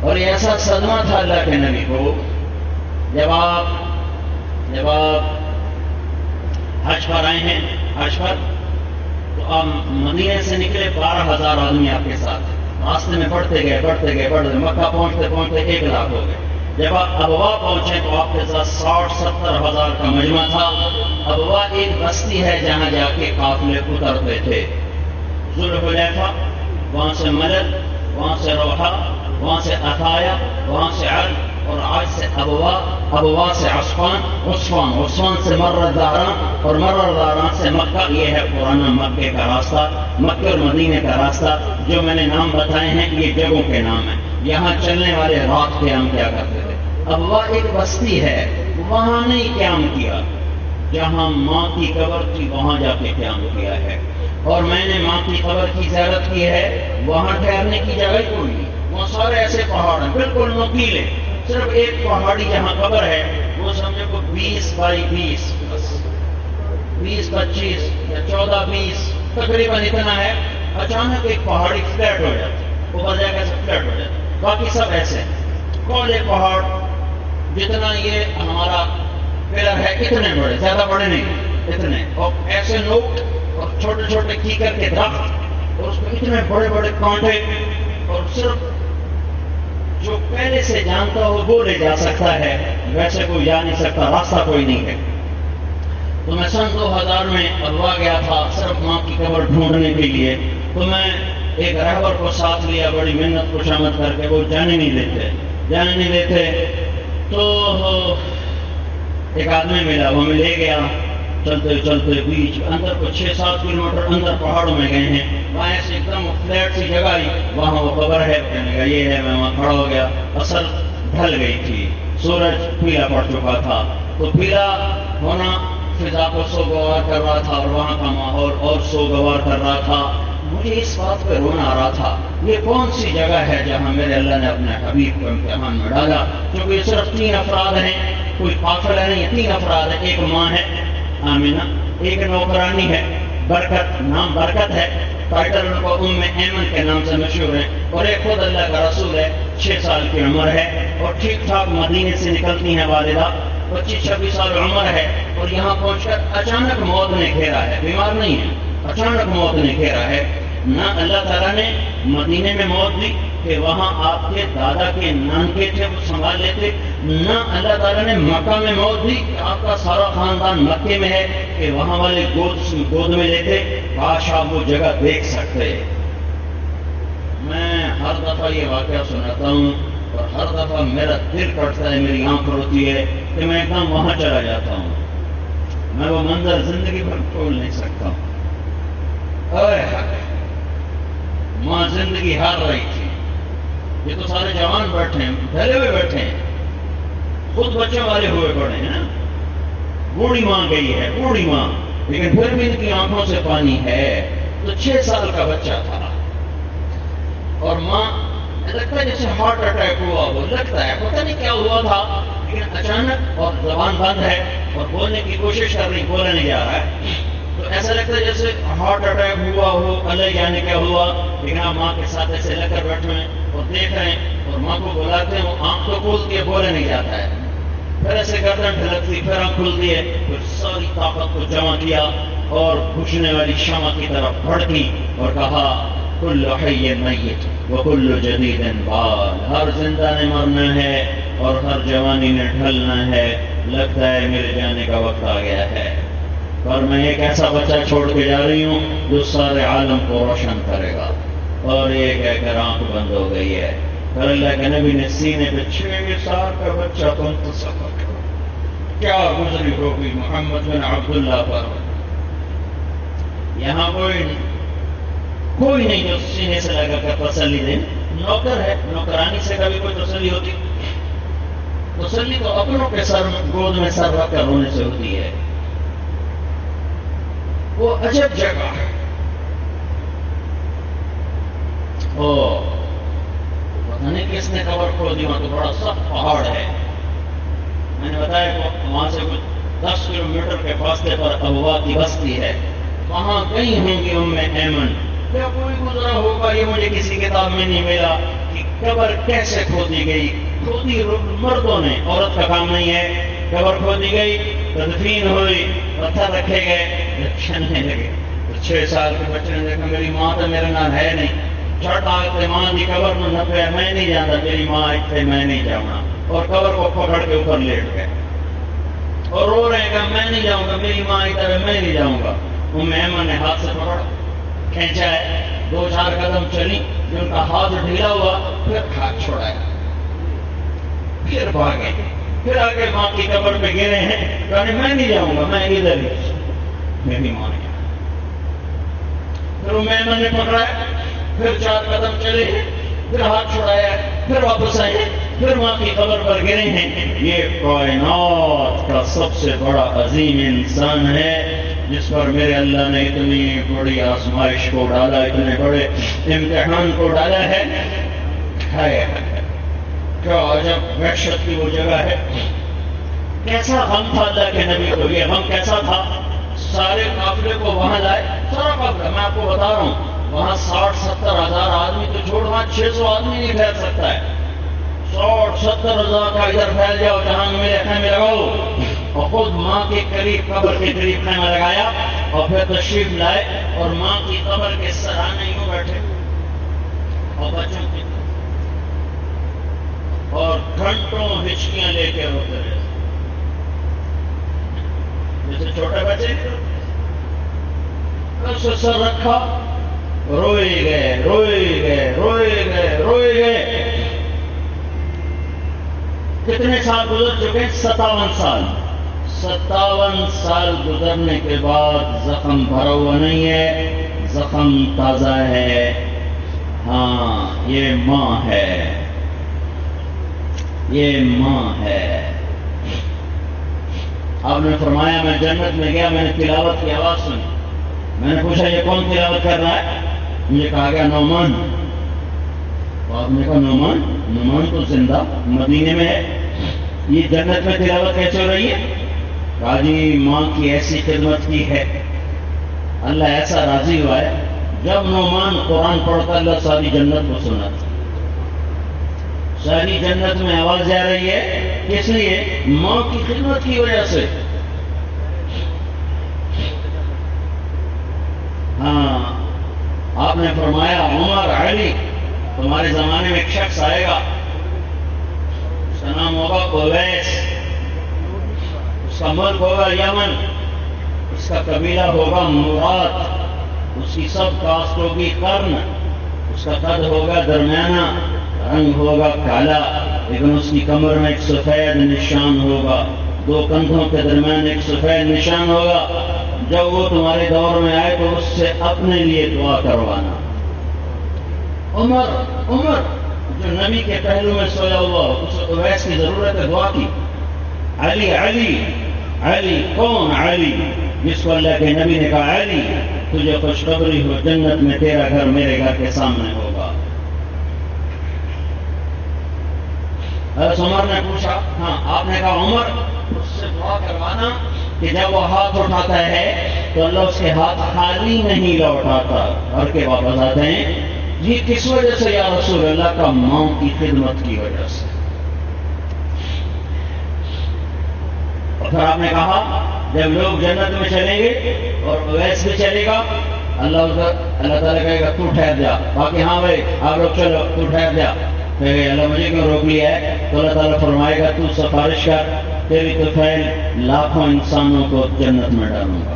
اور یہ ایسا صدمہ تھا اللہ کے نبی کو. جب آپ حج پر آئے ہیں، حج پر تو آپ مدینے سے نکلے، 12,000 آدمی آپ کے ساتھ، راستے میں بڑھتے گئے مکہ پہنچتے 1 لاکھ ہو گئے. جب آپ ابوا پہنچے تو آپ کے ساتھ 60-70 ہزار کا مجمع تھا. ابوا ایک بستی ہے جہاں جا کے قافلے اترتے تھے. ذوالحلیفہ، وہاں سے ملد، وہاں سے روحہ، وہاں سے عطایا، وہاں سے عرض، اور آج سے ابوا سے عثمان سے مررزاران، اور مررزاران سے مکہ. یہ ہے پرانا مکے کا راستہ، مکے اور مدینے کا راستہ. جو میں نے نام بتائے ہیں یہ جگہوں کے نام ہیں. یہاں چلنے والے رات قیام کیا کرتے تھے. ابوا ایک بستی ہے، وہاں نہیں قیام کیا، جہاں ماں کی قبر تھی وہاں جا کے قیام کیا ہے. اور میں نے ماں کی قبر کی زیارت کی ہے، وہاں ٹھہرنے کی جگہ ہی کوئی نہیں. وہاں سارے ایسے پہاڑ ہیں بالکل نکیلے. صرف ایک پہاڑی جہاں قبر ہے وہ سمجھو کو 20x20 بس 20-25 یا 14-20 تقریباً اتنا ہے. اچانک ایک پہاڑی فلیٹ ہو جاتی، اوپر جا کے سب فلیٹ ہو جاتی. باقی سب ایسے کولے پہاڑ، جتنا یہ ہمارا پلر ہے اتنے بڑے، زیادہ بڑے نہیں اتنے، اور ایسے نوک اور چھوٹے چھوٹے کیکر کے درخت، اور اس میں اتنے بڑے بڑے کانٹے. اور صرف جو پہلے سے جانتا ہو وہ لے جا سکتا ہے، ویسے کوئی جا نہیں سکتا، راستہ کوئی نہیں ہے. تو میں سن 2000 میں ابوا گیا تھا صرف ماں کی قبر ڈھونڈنے کے لیے. تو میں ایک رہبر کو ساتھ لیا، بڑی محنت کو شامل کر کے. وہ جانے نہیں دیتے. تو ایک آدمی ملا، وہ ہمیں لے گیا. چلتے بیچ اندر کو 6-7 کلومیٹر اندر پہاڑوں میں گئے ہیں. وہاں ایسے ایک دم فلیٹ سی جگہ ہی، وہاں وہ قبر ہے. کہنے کا یہ ہے. میں وہاں کھڑا ہو گیا. اصل ڈھل گئی تھی، سورج پیلا پڑ چکا تھا. تو پیلا ہونا فضا کو سوگوار کر رہا تھا اور وہاں کا ماحول اور سوگوار کر رہا تھا. مجھے اس بات پہ رونا آ رہا تھا، یہ کون سی جگہ ہے جہاں میرے اللہ نے اپنے حبیب کو امتحان میں ڈالا. کیونکہ یہ صرف 3 افراد ہیں، کوئی قافلہ نہیں، 3 افراد ہیں. ایک ماں ہے آمینہ، ایک نوکرانی ہے برکت، نام برکت ہے، ٹائٹل ان کو ام ایمن کے نام سے مشہور ہے. اور ایک خود اللہ کا رسول ہے، 6 سال کی عمر ہے اور ٹھیک ٹھاک مدینے سے نکلتی ہیں والدہ. 25-26 سال عمر ہے اور یہاں پہنچ کر اچانک موت نے گھیرا ہے. بیمار نہیں ہے، اچانک موت نے گھیرا ہے. نہ اللہ تعالیٰ نے مدینے میں موت دی کہ وہاں آپ کے دادا کے نانکے تھے وہ سنبھال لیتے، نہ اللہ تعالیٰ نے مکہ میں موت دی کہ آپ کا سارا خاندان مکے میں ہے کہ وہاں والے گود میں لیتے. کاش آپ وہ جگہ دیکھ سکتے. میں ہر دفعہ یہ واقعہ سناتا ہوں اور ہر دفعہ میرا دل کٹتا ہے، میری آنکھ روتی ہے کہ میں ایک دم وہاں چلا جاتا ہوں. میں وہ منظر زندگی بھر بھول نہیں سکتا ہوں. ماں زندگی ہار رہی تھی. یہ تو سارے جوان بیٹھے ہیں، ڈھلے ہوئے بیٹھے ہیں، خود بچوں والے ہوئے پڑے ہیں. بوڑھی ماں گئی ہے، بوڑھی ماں، لیکن پھر بھی ان کی آنکھوں سے پانی ہے. تو 6 سال کا بچہ تھا اور ماں لگتا ہے جیسے ہارٹ اٹیک ہوا ہو، لگتا ہے پتہ نہیں کیا ہوا تھا، لیکن اچانک، اور زبان بند ہے اور بولنے کی کوشش کر رہی، بولا نہیں جا رہا ہے. تو ایسا لگتا ہے جیسے ہارٹ اٹیک ہوا ہو، اللہ جانے کیا ہوا. لیکن آپ ماں کے ساتھ ایسے لگ کر بیٹھے ہیں اور دیکھ رہے ہیں اور ماں کو بلاتے ہیں. وہ آنکھ تو کھولتی ہے، بولا نہیں جاتا ہے. پھر ایسے گردن ڈھلکتی، پھر آنکھ کھلتی ہے. پھر ساری طاقت کو جمع کیا اور بجھنے والی شمع کی طرف بڑھتی اور کہا کل حی میت وکل جدید بال. ہر زندہ نے مرنا ہے اور ہر جوانی نے ڈھلنا ہے. لگتا ہے میرے جانے کا وقت آ گیا ہے، پر میں ایک ایسا بچہ چھوڑ کے جا رہی ہوں جو سارے عالم کو روشن کرے گا. اور یہ کہہ کر آنکھ بند ہو گئی ہے. پھر اللہ کے نبی نے سینے پہ 6 سال کا بچہ تم تصور کرو کیا گزری ہوگی محمد بن عبداللہ پر. یہاں کوئی نہیں جو سینے سے لگا کر تسلی دے. نوکر ہے، نوکرانی سے کبھی کوئی تسلی ہوتی؟ تسلی تو اپنوں کے سر گود میں سر رکھ کر رونے سے ہوتی ہے۔ وہ عجب جگہ ہے۔ پتہ نہیں کس نے قبر کھود دی، وہاں تو بڑا سخت پہاڑ ہے۔ میں نے بتایا کہ وہاں سے کچھ 10 کلومیٹر کے فاصلے پر ابوا کی بستی ہے، وہاں گئی ہوں گی ام ایمن۔ کیا کوئی گزرا ہوگا، یہ مجھے کسی کتاب میں نہیں ملا کہ قبر کیسے کھودی گئی۔ کھودی مردوں نے، عورت کا کام نہیں ہے۔ قبر کھودی گئی، تدفین ہوئی، پتھر رکھے گئے، چلنے لگے۔ 6 سال کے بچے نے دیکھا میری ماں تو میرے نال ہے نہیں، چھٹ آتے ماں کی قبر میں نہ پہ میں نہیں جانا، میری ماں اتنے میں نہیں جاؤں، اور قبر کو پکڑ کے اوپر لیٹ گئے اور رو رہے گا میں نہیں جاؤں گا، میری ماں کی طرح میں نہیں جاؤں گا۔ ام ایمن نے ہاتھ سے پکڑا، کھینچا ہے، 2-4 قدم چلی، پھر ان کا ہاتھ ڈھیلا ہوا، پھر ہاتھ چھوڑایا، پھر بھاگے، پھر آگے ماں کی قبر پہ گرے ہیں، کہنے میں نہیں جاؤں گا، میں ادھر ہی، میری ماں نے۔ پھر ام ایمن نے پکڑا، پھر 4 قدم چلے، پھر ہاتھ چھوڑایا، پھر واپس آئے، پھر ماں کی قبر پر گرے ہیں۔ یہ کائنات کا سب سے بڑا عظیم انسان ہے جس پر میرے اللہ نے اتنی بڑی آزمائش کو ڈالا، اتنے بڑے امتحان کو ڈالا ہے۔ کیا عجب وحشت کی وہ جگہ ہے۔ کیسا غم تھا اللہ کے نبی کو، یہ غم کیسا تھا۔ سارے قافلے کو وہاں لائے، سارا قافلہ، میں آپ کو بتا رہا ہوں، وہاں 60-70 ہزار آدمی تو چھوڑ، وہاں 600 آدمی نہیں پھیل سکتا ہے۔ 60-70 ہزار کا ادھر پھیل جاؤ، جہاں میرے خیمے لگاؤ، اور خود ماں کے قریب، قبر کے قریب خیمہ لگایا، اور پھر تشریف لائے اور ماں کی قبر کے سرانے یوں بیٹھے اور بچوں کی، اور گھنٹوں ہچکیاں لے کے روتے رہے، جیسے چھوٹے بچے سے سر رکھا، روئے گئے روئے گئے روئے گئے روئے گئے۔ کتنے سال گزر چکے؟ 57 سال۔ 57 سال گزرنے کے بعد زخم بھرا ہوا نہیں ہے، زخم تازہ ہے۔ ہاں، یہ ماں ہے، یہ ماں ہے۔ آپ نے فرمایا میں جنت میں گیا، میں نے تلاوت کی آواز سنی، میں نے پوچھا یہ کون تلاوت کر رہا ہے؟ مجھے کہا گیا نعمان۔ تو آپ نے کہا نعمان؟ نعمان تو زندہ مدینے میں ہے، یہ جنت میں تلاوت کیسے ہو رہی ہے؟ کہا جی ماں کی ایسی خدمت کی ہے، اللہ ایسا راضی ہوا ہے، جب نعمان قرآن پڑھتا اللہ ساری جنت کو سناتا، ساری جنت میں آواز جا رہی ہے، کس لیے؟ ماں کی خدمت کی وجہ سے۔ ہاں، آپ نے فرمایا عمر، علی، تمہارے زمانے میں ایک شخص آئے گا، اس کا نام ہوگا اویس، اس کا ملک ہوگا یمن، اس کا قبیلہ ہوگا مراد، اس کی سب کاسٹ ہوگی قرن، اس کا قد ہوگا درمیانہ، رنگ ہوگا کالا، لیکن اس کی کمر میں ایک سفید نشان ہوگا، 2 کندھوں کے درمیان ایک سفید نشان ہوگا۔ جب وہ تمہارے دور میں آئے تو اس سے اپنے لیے دعا کروانا۔ عمر، عمر جو نبی کے پہلو میں سویا ہوا، اس اویس کی ضرورت ہے دعا کی۔ علی، علی، علی، کون علی؟ جس کو اللہ کے نبی نے کہا علی تجھے خوشخبری ہو، جنت میں تیرا گھر میرے گھر کے سامنے ہوگا۔ حضرت عمر نے پوچھا، ہاں، آپ نے کہا عمر اس سے دعا کروانا کہ جب وہ ہاتھ اٹھاتا ہے تو اللہ اس کے ہاتھ خالی نہیں لوٹاتا، بھر کے واپس آتے ہیں۔ یہ کس وجہ سے یا رسول اللہ؟ کا ماں کی خدمت کی وجہ سے۔ اور پھر آپ نے کہا جب لوگ جنت میں چلیں گے اور اویس بھی چلے گا، اللہ تعالیٰ کہے گا تو ٹھہر جا، باقی ہاں بھائی آپ لوگ چلو، تو ٹھہر جا۔ کہ اللہ مجھے کیوں روک لیا ہے؟ تو اللہ تعالیٰ فرمائے گا تو سفارش کر، تیری طفیل لاکھوں انسانوں کو جنت میں ڈالوں گا۔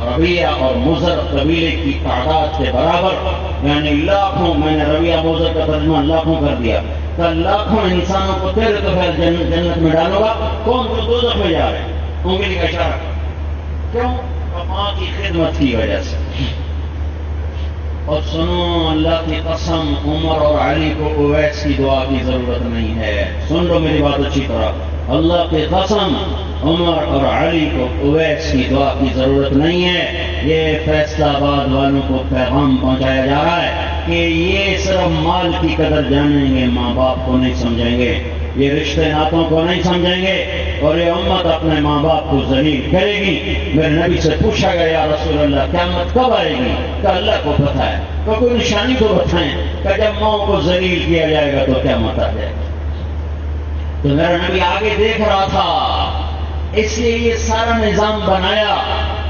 ربیہ اور مضر قبیلے کی تعداد کے برابر، یعنی لاکھوں، میں نے ربیہ مضر کا ترجمہ لاکھوں کر دیا، کہ لاکھوں انسانوں کو تیرے طفیل جنت میں ڈالوں گا۔ کون جو دوزخ میں جا رہے ہیں؟ انگلی کا اشارہ، کیوں؟ ماں کی خدمت کی وجہ سے۔ اور سنو اللہ کی قسم عمر اور علی کو اویس کی دعا کی ضرورت نہیں ہے. سن لو میری بات اچھی طرح، اللہ کی قسم عمر اور علی کو اویس کی دعا کی ضرورت نہیں ہے. یہ فیصلہ آباد والوں کو پیغام پہنچایا جا رہا ہے کہ یہ صرف مال کی قدر جانیں گے، ماں باپ کو نہیں سمجھیں گے، یہ رشتے ناتوں کو نہیں سمجھیں گے، اور یہ امت اپنے ماں باپ کو ذلیل کرے گی. میرے نبی سے پوچھا گیا یا رسول اللہ قیامت کب آئے گی؟ کہ اللہ کو پتہ ہے. تو کوئی نشانی تو بتائیں کہ جب ماں کو ذلیل کیا جائے گا تو قیامت آ جائے گی. تو میرا نبی آگے دیکھ رہا تھا، اس لیے یہ سارا نظام بنایا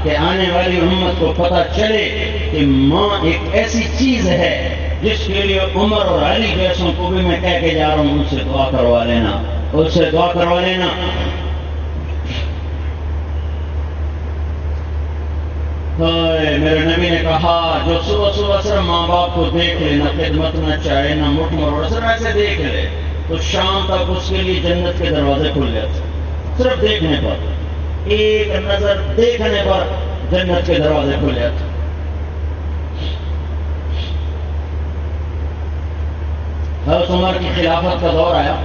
کہ آنے والی امت کو پتہ چلے کہ ماں ایک ایسی چیز ہے جس کے لیے عمر اور علی جیسوں کو بھی میں کہہ کے جا رہا ہوں ان سے دعا کروا لینا، ان سے دعا کروا لینا. میرے نبی نے کہا جو صبح صبح صرف ماں باپ کو دیکھ لے، نہ خدمت نہ چاہے نہ مٹھ مروڑ، صرف ایسے دیکھ لے تو شام تک اس کے لیے جنت کے دروازے کھل جاتے. صرف دیکھنے پر، ایک نظر دیکھنے پر جنت کے دروازے کھل جاتے. حضرت عمر کی خلافت کا دور آیا،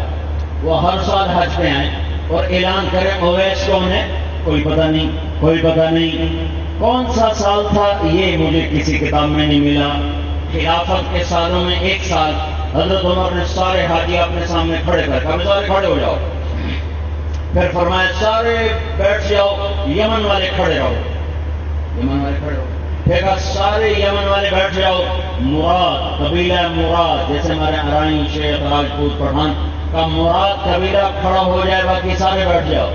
وہ ہر سال حج پہ آئے اور اعلان کرے اویس کون ہے؟ کوئی پتہ نہیں، کوئی پتہ نہیں. کون سا سال تھا یہ مجھے کسی کتاب میں نہیں ملا. خلافت کے سالوں میں ایک سال حضرت عمر نے سارے حاجی اپنے سامنے کھڑے کر کہا سارے کھڑے ہو جاؤ. پھر فرمایا سارے بیٹھ جاؤ، یمن والے کھڑے رہو، یمن والے کھڑے رہو. پھر کہا سارے یمن والے بیٹھ جاؤ. مراد قبیلہ مراد، جیسے ہمارے ارائیں شیخ راجپوت پٹھان کا مراد قبیلہ کھڑا ہو جائے، باقی سارے بیٹھ جاؤ.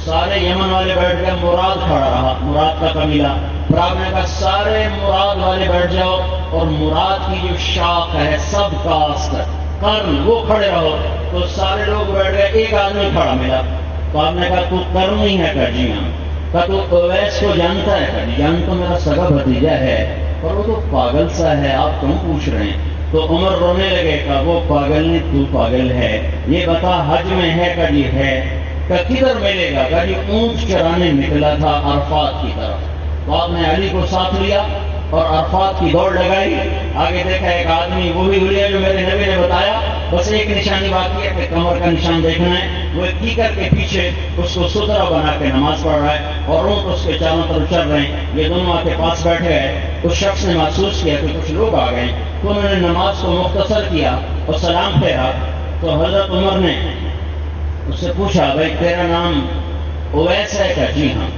سارے یمن والے بیٹھ گئے، مراد کھڑا رہا، مراد کا قبیلہ. پھر آپ نے کہا سارے مراد والے بیٹھ جاؤ اور مراد کی جو شاخ ہے سب کاسٹ کرن وہ کھڑے رہو. تو سارے لوگ بیٹھ گئے، ایک آدمی کھڑا ملا. تو آپ نے کہا تو کرنی ہے؟ کہا جی ہاں. کہا تو اویس کو جانتا ہے؟ کہا جی جان تو میرا سگا بھتیجا ہے، پر وہ تو پاگل سا ہے، آپ کیوں پوچھ رہے ہیں؟ تو عمر رونے لگے. کہا وہ پاگل نہیں، تو پاگل ہے. یہ بتا حج میں ہے؟ کہا جی ہے. کہا کدھر ملے گا؟ کہا جی اونٹ چرانے نکلا تھا عرفات کی طرف. تو آپ نے علی کو ساتھ لیا اور عرفات کی دوڑ لگائی. آگے دیکھا ایک آدمی وہی ہولیا جو میرے نبی نے بتایا، بس ایک نشانی باقی ہے کہ کمر کا نشان دیکھنا ہے. وہ ایک کیکر کے پیچھے اس کو سترا بنا کے نماز پڑھ رہا ہے اور اونٹ اس کے چاروں طرف چل رہے ہیں. یہ دونوں آ کے پاس بیٹھے گئے. اس شخص نے محسوس کیا کہ کچھ لوگ آ گئے، تو انہوں نے نماز کو مختصر کیا اور سلام پھیرا. تو حضرت عمر نے اس سے پوچھا بھائی تیرا نام اویس ہے؟ کہا جی ہاں.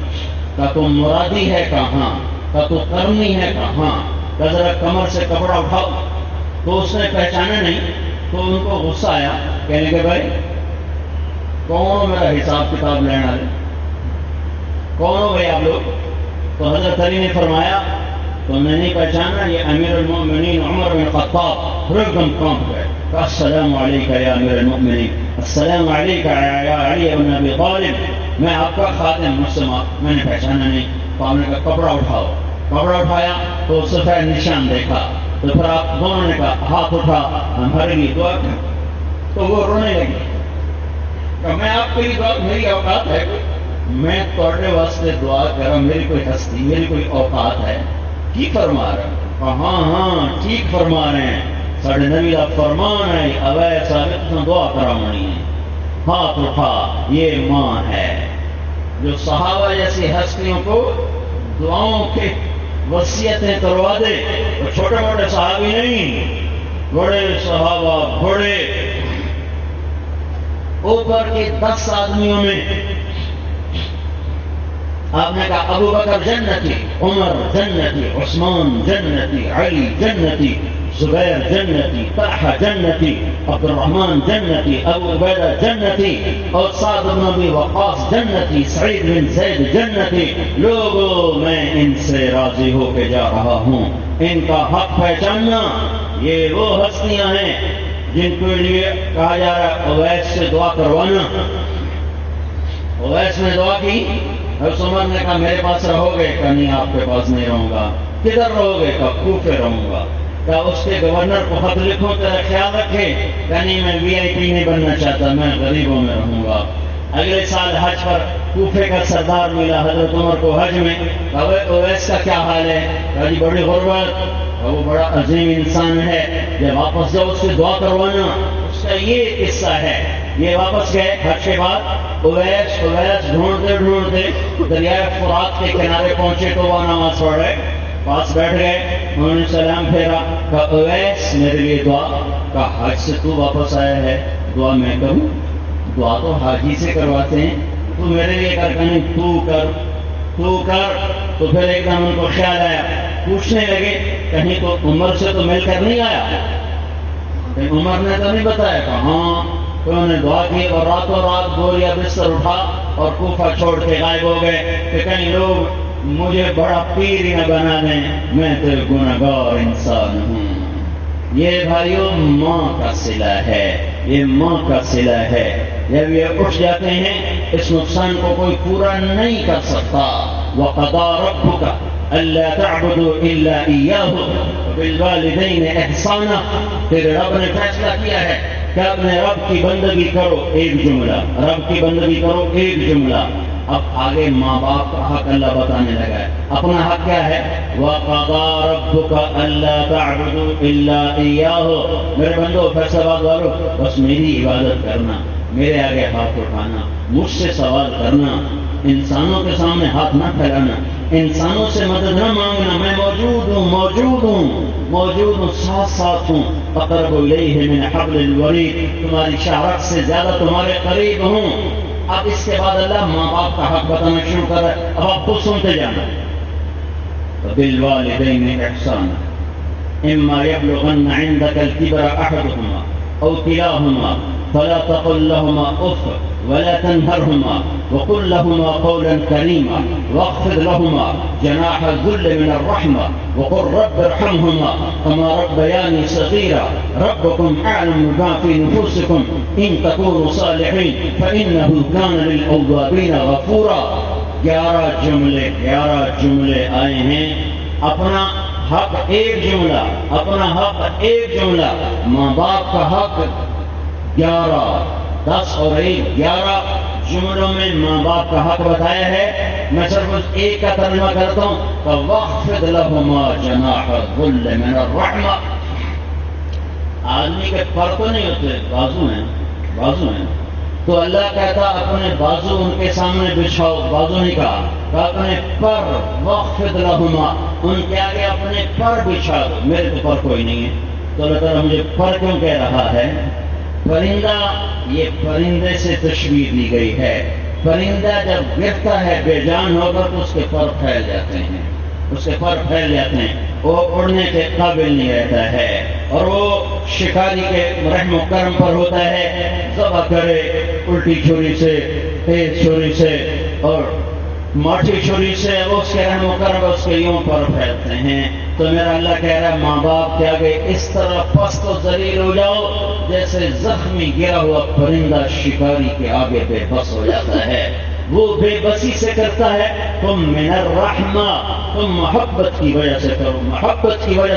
کہا تو مرادی ہے؟ کہاں. کہا تو کرنی ہے؟ کہاں. کہا ذرا کمر سے کپڑا اٹھاؤ. تو اس نے پہچانا نہیں. تو ان کو غصہ آیا، کہنے کہ بھائی کون میرا حساب کتاب لینے والے، کون ہو بھائی آپ لوگ؟ تو حضرت علی نے فرمایا تو میں نہیں پہچانا، یہ امیر المؤمنین عمر بن خطاب. رکن کانپ گئے. السلام علیکہ یا امیر المؤمنین، السلام علیکہ یا علی بن ابی طالب، میں آپ کا خادم مسلمان. میں نے پہچانا نہیں. تو آپ نے کہا کپڑا اٹھاؤ. کپڑا اٹھایا تو سفید نشان دیکھا. تو پھر آپ دونوں نے کہا ہاتھ اٹھا ہمارے لیے دعا کر. تو وہ رونے لگے کہ میں آپ کے لیے دعا، میری اوقات ہے کوئی؟ میں تھوڑے واسطے دعا کرا، میری کوئی ہستی، میری کوئی اوقات ہے؟ ٹھیک فرما رہے ہیں؟ ہاں ہاں ٹھیک فرما رہے ہیں. ساڑھے نبی کا فرمان ہے اویس ثابت دعا کرامانی ہے. ہاتھ اٹھا. یہ ماں ہے جو صحابہ جیسی ہستیوں کو دعاؤں کے وصیتیں کروا دے. اور چھوٹے موٹے صحابی نہیں، بڑے صحابہ، بڑے اوپر کے 10 آدمیوں میں آپ نے کہا ابو بکر جنتی، عمر جنتی، عثمان جنتی، علی جنتی، زبیر جنتی، طلحہ جنتی، عبد الرحمن جنتی، ابو عبیدہ جنتی، اور سعد بن ابی وقاص جنتی، سعید بن زید جنتی. لوگوں میں ان سے راضی ہو کے جا رہا ہوں. ان کا حق پہچاننا. یہ وہ ہستیاں ہیں جن کے لیے کہا جا رہا ہے اویس سے دعا کروانا. اویس نے دعا کی. حضرت عمر نے کہا میرے پاس رہو گے؟ کہا نہیں آپ کے پاس نہیں رہوں گا. کدھر رہو گے؟ کہا کوفے رہوں گا. کہا اس کے گورنر کو خط لکھو تیرا خیال رکھے. کہا نہیں میں VIP نہیں بننا چاہتا، میں غریبوں میں رہوں گا. اگلے سال حج پر کوفے کا سردار ملا حضرت عمر کو حج میں، کہا اویس کا کیا حال ہے؟ کہا جی بڑی غربت، وہ بڑا عظیم انسان ہے، جب واپس جاؤ اس سے دعا کروانا۔ اس کا یہ قصہ ہے۔ یہ واپس گئے حج کے بعد، اویس ڈھونڈتے ڈھونڈتے دریائے فرات کے کنارے پہنچے تو وہ نماز پڑھ رہے، پاس بیٹھ گئے، انہوں نے سلام پھیرا، کہا اویس میرے لیے دعا۔ کہا حج سے تو واپس آیا ہے، دعا میں کروں؟ دعا تو حاجی سے کرواتے ہیں، تو میرے لیے کر، کہیں تو کر۔ تو پھر ایک دم ان کو خیال آیا، پوچھنے لگے کہیں تو عمر سے تو مل کر نہیں آیا؟ کہیں عمر نے تو نہیں بتایا؟ کہا ہاں۔ تو انہوں نے دعا کی اور راتوں رات بوریا بستر اٹھا اور کوفہ چھوڑ کے غائب ہو گئے کہ کہیں لوگ مجھے بڑا پیر ہی نہ بنا دیں، میں تو گنہگار انسان ہوں۔ یہ بھائیوں ماں کا صلہ ہے، یہ ماں کا صلہ ہے۔ جب یہ اٹھ جاتے ہیں اس نقصان کو کوئی پورا نہیں کر سکتا۔ وَقَضَىٰ رَبُّكَ أَلَّا تَعْبُدُوا إِلَّا إِيَّاهُ وَبِالْوَالِدَيْنِ إِحْسَانًا، تیرے رب نے فیصلہ کیا ہے کہ اپنے رب کی بندگی کرو، ایک جملہ، رب کی بندگی کرو ایک جملہ۔ اب آگے ماں باپ کا حق اللہ بتانے لگا ہے۔ اپنا حق کیا ہے؟ وَقَضَىٰ رَبُّكَ أَلَّا تَعْبُدُوا إِلَّا إِيَّاهُ، میرے بندو فیصلہ بات والو، بس میری عبادت کرنا، میرے آگے ہاتھ اٹھانا، مجھ سے سوال کرنا، انسانوں کے سامنے ہاتھ نہ پھیلانا، انسانوں سے مدد نہ مانگنا، میں موجود ہوں، ساتھ ہوں، اقرب الیہ من حبل الورید، تمہاری شہرت سے زیادہ تمہارے قریب ہوں۔ اب اس کے بعد اللہ ماں باپ کا حق بتانا شروع کر رہا ہے۔ اب آپ خود سنتے جانا۔ بالوالدین احسانا اما یبلغن عندک الکبر احدهما او کلاهما فلا تقل لهما اف ولا تنهرهما وقل لهما قولا كريما واخفض لهما جناح الذل من الرحمة وقل رب ارحمهما كما ربياني صغيرا ربكم أعلم بما في نفوسكم إن تكونوا صالحين فإنه كان للأوابين غفورا۔ 11 جملے آئے ہیں۔ اپنا حق ایک جملہ، اپنا حق ایک جملہ، ماں باپ کا حق 10 اور 11 جملوں میں ماں باپ کا حق بتایا ہے۔ میں صرف ایک کا ترجمہ کرتا ہوں، وَاخْفِضْ لَهُمَا جَنَاحَ الذُّلِّ مِنَ الرَّحْمَةِ۔ آدمی کے پر تو نہیں ہوتے، بازو ہیں، تو اللہ کہتا اپنے بازو ان کے سامنے بچھاؤ، بازو نہیں کہا اپنے پر، وَاخْفِضْ لَهُمَا، ان کے آگے اپنے پر بچھا دو۔ میرے تو پر کوئی نہیں ہے، تو اللہ تعالیٰ مجھے پر کیوں کہہ رہا ہے؟ پرندہ، یہ پرندے سے تشبیہ دی گئی ہے۔ پرندہ جب گرتا ہے بے جان ہو کر تو اس کے پر پھیل جاتے ہیں، وہ اڑنے کے قابل نہیں رہتا ہے، اور وہ شکاری کے رحم و کرم پر ہوتا ہے، ذبح کرے الٹی چھری سے، تیز چھری سے اور ماٹھی چھری سے، اس کے رحم و کرم اس کے یوں پر پھیلتے ہیں۔ تو میرا اللہ کہہ رہا ہے ماں باپ کے آگے اس طرح پست و ذلیل ہو جاؤ جیسے زخمی گرا ہوا پرندہ شکاری کے آگے بے بس ہو جاتا ہے۔ وہ بے بسی سے کرتا ہے، تم من الرحمہ، تم محبت کی وجہ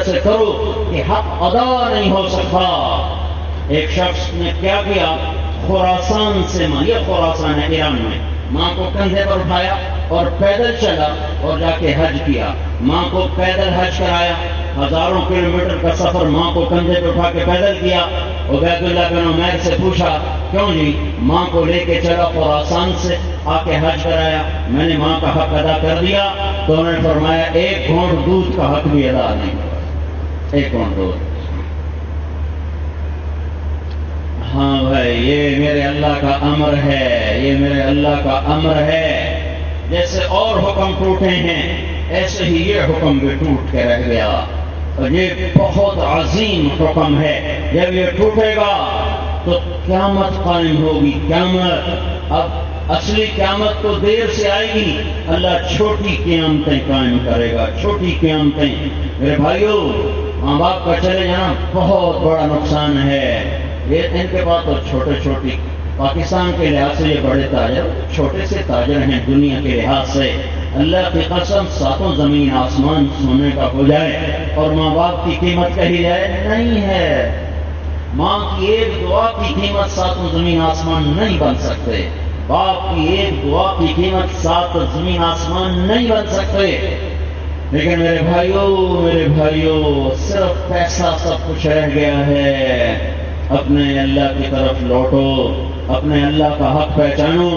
سے کرو کہ حق ادا نہیں ہو سکتا۔ ایک شخص نے کیا کیا؟ خراسان سے، یہ خراسان ہے ایران میں، ماں کو کندھے پر اٹھایا اور پیدل چلا اور جا کے حج کیا۔ ماں کو پیدل حج کرایا، ہزاروں کلومیٹر کا سفر ماں کو کندھے پر اٹھا کے پیدل کیا۔ عبید اللہ بن عمیر سے پوچھا کیوں جی؟ ماں کو لے کے چلا خراسان سے، آ کے حج کرایا، میں نے ماں کا حق ادا کر دیا۔ تو انہوں نے فرمایا ایک گھونٹ دودھ کا حق بھی ادا نہیں ہوا، ایک گھونٹ دودھ۔ ہاں بھائی، یہ میرے اللہ کا امر ہے، یہ میرے اللہ کا امر ہے۔ جیسے اور حکم ٹوٹے ہیں ایسے ہی یہ حکم بھی ٹوٹ کے رہ گیا، اور یہ بہت عظیم حکم ہے۔ جب یہ ٹوٹے گا تو قیامت قائم ہوگی، قیامت۔ اب اصلی قیامت تو دیر سے آئے گی، اللہ چھوٹی قیامتیں قائم کرے گا، چھوٹی قیامتیں۔ میرے بھائیوں، ماں باپ کا چلے جانا بہت بڑا نقصان ہے۔ یہ ان کے پاس تو چھوٹی پاکستان کے لحاظ سے یہ بڑے تاجر، چھوٹے سے تاجر ہیں دنیا کے لحاظ سے۔ اللہ کی قسم، ساتوں زمین آسمان سونے کا ہو جائے اور ماں باپ کی قیمت کہی جائے، نہیں ہے۔ ماں کی ایک دعا کی قیمت ساتوں زمین آسمان نہیں بن سکتے۔ باپ کی ایک دعا کی قیمت 7 زمین آسمان نہیں بن سکتے. لیکن میرے بھائیوں صرف پیسہ سب کچھ رہ گیا ہے. اپنے اللہ کی طرف لوٹو، اپنے اللہ کا حق پہچانو.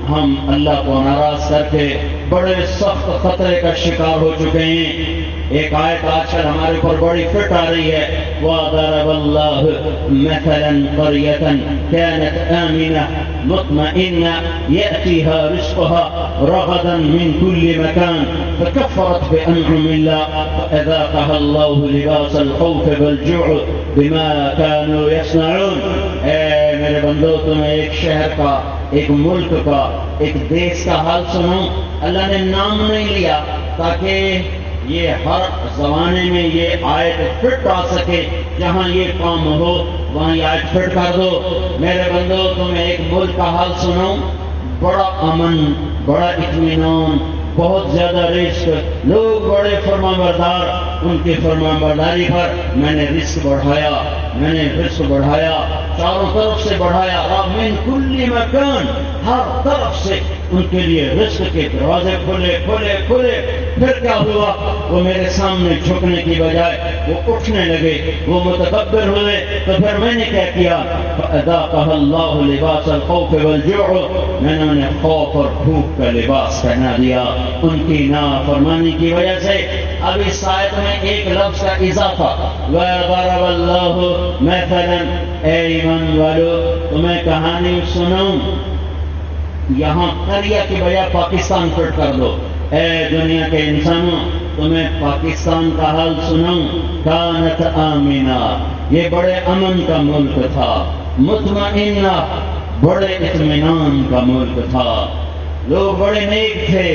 ہم اللہ کو ناراض کر کے بڑے سخت خطرے کا شکار ہو چکے ہیں. ایک آیت آج کل ہمارے اوپر بڑی فٹ آ رہی ہے، وَضَرَبَ اللَّهُ مَثَلًا قَرْيَةً كَانَتْ آمِنَةً مُطْمَئِنَّةً يَأْتِيهَا رِزْقُهَا رَغَدًا مِنْ كُلِّ مَكَانٍ فَكَفَّرَتْ بِأَنْعُمِ اللَّهِ فَأَذَاقَهَا اللَّهُ لِبَاسَ الْخَوْفِ وَالْجُوعِ بِمَا كَانُوا يَصْنَعُونَ. اے میرے بندو، تمہیں ایک شہر کا، ایک ملک کا، ایک دیش کا حال سنو. اللہ نے نام نہیں لیا تاکہ یہ ہر زمانے میں یہ آیت فٹ آ سکے. جہاں یہ کام ہو وہاں یہ آیت فٹ کر دو. میرے بندو، تمہیں ایک ملک کا حال سنو. بڑا امن، بڑا اطمینان، بہت زیادہ رزق، لوگ بڑے فرمانبردار. ان کی فرمانبرداری پر میں نے رزق بڑھایا، چاروں طرف سے بڑھایا. من کل مکان، ہر طرف سے ان کے لیے رزق کے دروازے کھلے. پھر کیا ہوا؟ وہ میرے سامنے جھکنے کی بجائے وہ اٹھنے لگے، وہ متکبر ہوئے. تو پھر میں نے کیا کیا؟ فَأَذَاقَهَا اللَّهُ لِبَاسَ الْخَوْفِ وَالْجُوعِ، میں نے انہیں خوف اور بھوک کا لباس پہنا دیا ان کی نافرمانی کی وجہ سے. اب اس آیت میں ایک لفظ کا اضافہ، وَضَرَبَ اللَّهُ مَثَلًا. اے ایمان والو، تمہیں کہانی سناؤں. یہاں قریہ کی بجائے پاکستان فٹ کر دو. اے دنیا کے انسانوں، تمہیں پاکستان کا حال سناؤں. کانت آمینہ، یہ بڑے امن کا ملک تھا. مطمئنہ، بڑے اطمینان کا ملک تھا. لوگ بڑے نیک تھے،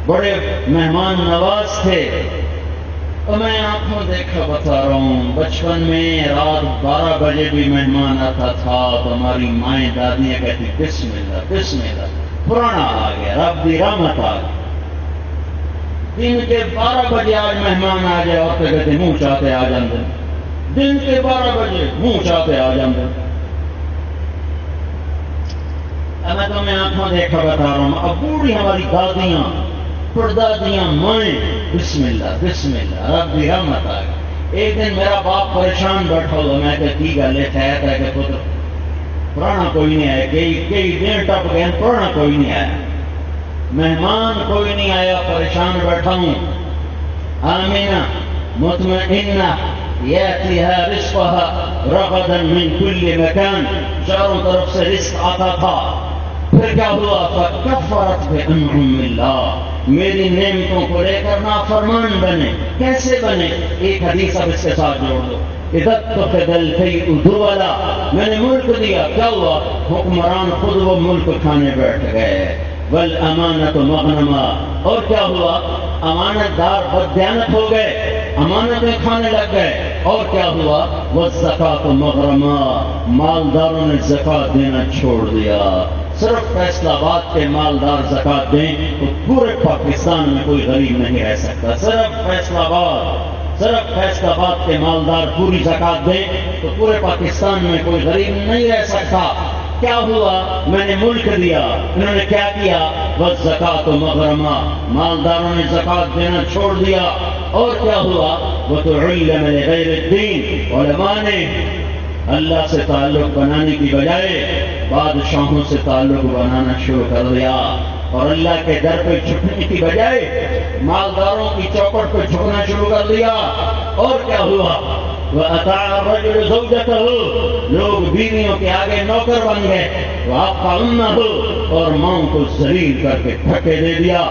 بڑے مہمان نواز تھے. اور میں آنکھوں دیکھا بتا رہا ہوں، بچپن میں رات 12 بجے بھی مہمان آتا تھا تو ہماری مائیں دادیاں کہتی بسم اللہ بسم اللہ. پرانا آ گیا، رب دی رحمت آ گئی. دن کے 12 بجے آج مہمان آ جائے، عورتیں کہتے منہ چاہتے آ جاندے. دن کے 12 بجے منہ چاہتے آ جاندے. میں تمہیں آنکھوں دیکھا بتا رہا ہوں. اب بوڑھی ہماری دادیاں، پردادیاں، مائیں بسم اللہ رب دی رحمت آ گئی. ایک دن میرا باپ پریشان بیٹھا ہوا، میں کہ کی گل ہے کہ پتر پرانا کوئی نہیں آیا. کئی دن ٹپ گئے، پرانا کوئی نہیں آیا، مہمان کوئی نہیں آیا، پریشان بیٹھا ہوں. آمینہ مطمئنہ یاتیہا رزقہا رغدا من کل مکان، چاروں طرف سے رزق آتا تھا. پھر کیا ہوا؟ فکفرت بانعم اللہ، میری نعمتوں کو لے کر نافرمان بنے. کیسے بنے؟ ایک حدیث اب اس کے ساتھ جوڑ دو. اذا اتخذ الفیء دولا، میں نے ملک دیا، کیا ہوا؟ حکمران خود وہ ملک کھانے بیٹھ گئے. والامانت مغنما، اور کیا ہوا؟ امانت دار بددیانت ہو گئے، امانتیں کھانے لگ گئے. اور کیا ہوا؟ والزکاۃ مغرما، مالداروں نے زکات دینا چھوڑ دیا. صرف فیصل آباد کے مالدار زکات دیں تو پورے پاکستان میں کوئی غریب نہیں رہ سکتا. صرف فیصل آباد کے مالدار پوری زکات دیں تو پورے پاکستان میں کوئی غریب نہیں رہ سکتا. کیا ہوا؟ میں نے ملک دیا، انہوں نے کیا کیا؟ والزکاۃ مغرما، مالداروں نے زکات دینا چھوڑ دیا. اور کیا ہوا؟ وتعلم لغیر الدین، علماء نے اللہ سے تعلق بنانے کی بجائے بادشاہوں سے تعلق بنانا شروع کر دیا. اور اللہ کے در پہ جھکنے کی بجائے مالداروں کی چوکٹ پہ جھکنا شروع کر دیا. اور کیا ہوا؟ وَأَطَاعَ الرَّجُلُ زَوْجَتَهُ، لوگ بیویوں کے آگے نوکر بن گئے. وَأَطَاعَ أُمَّهُ، اور ماں کو ذلیل کر کے دھکے دے دیا.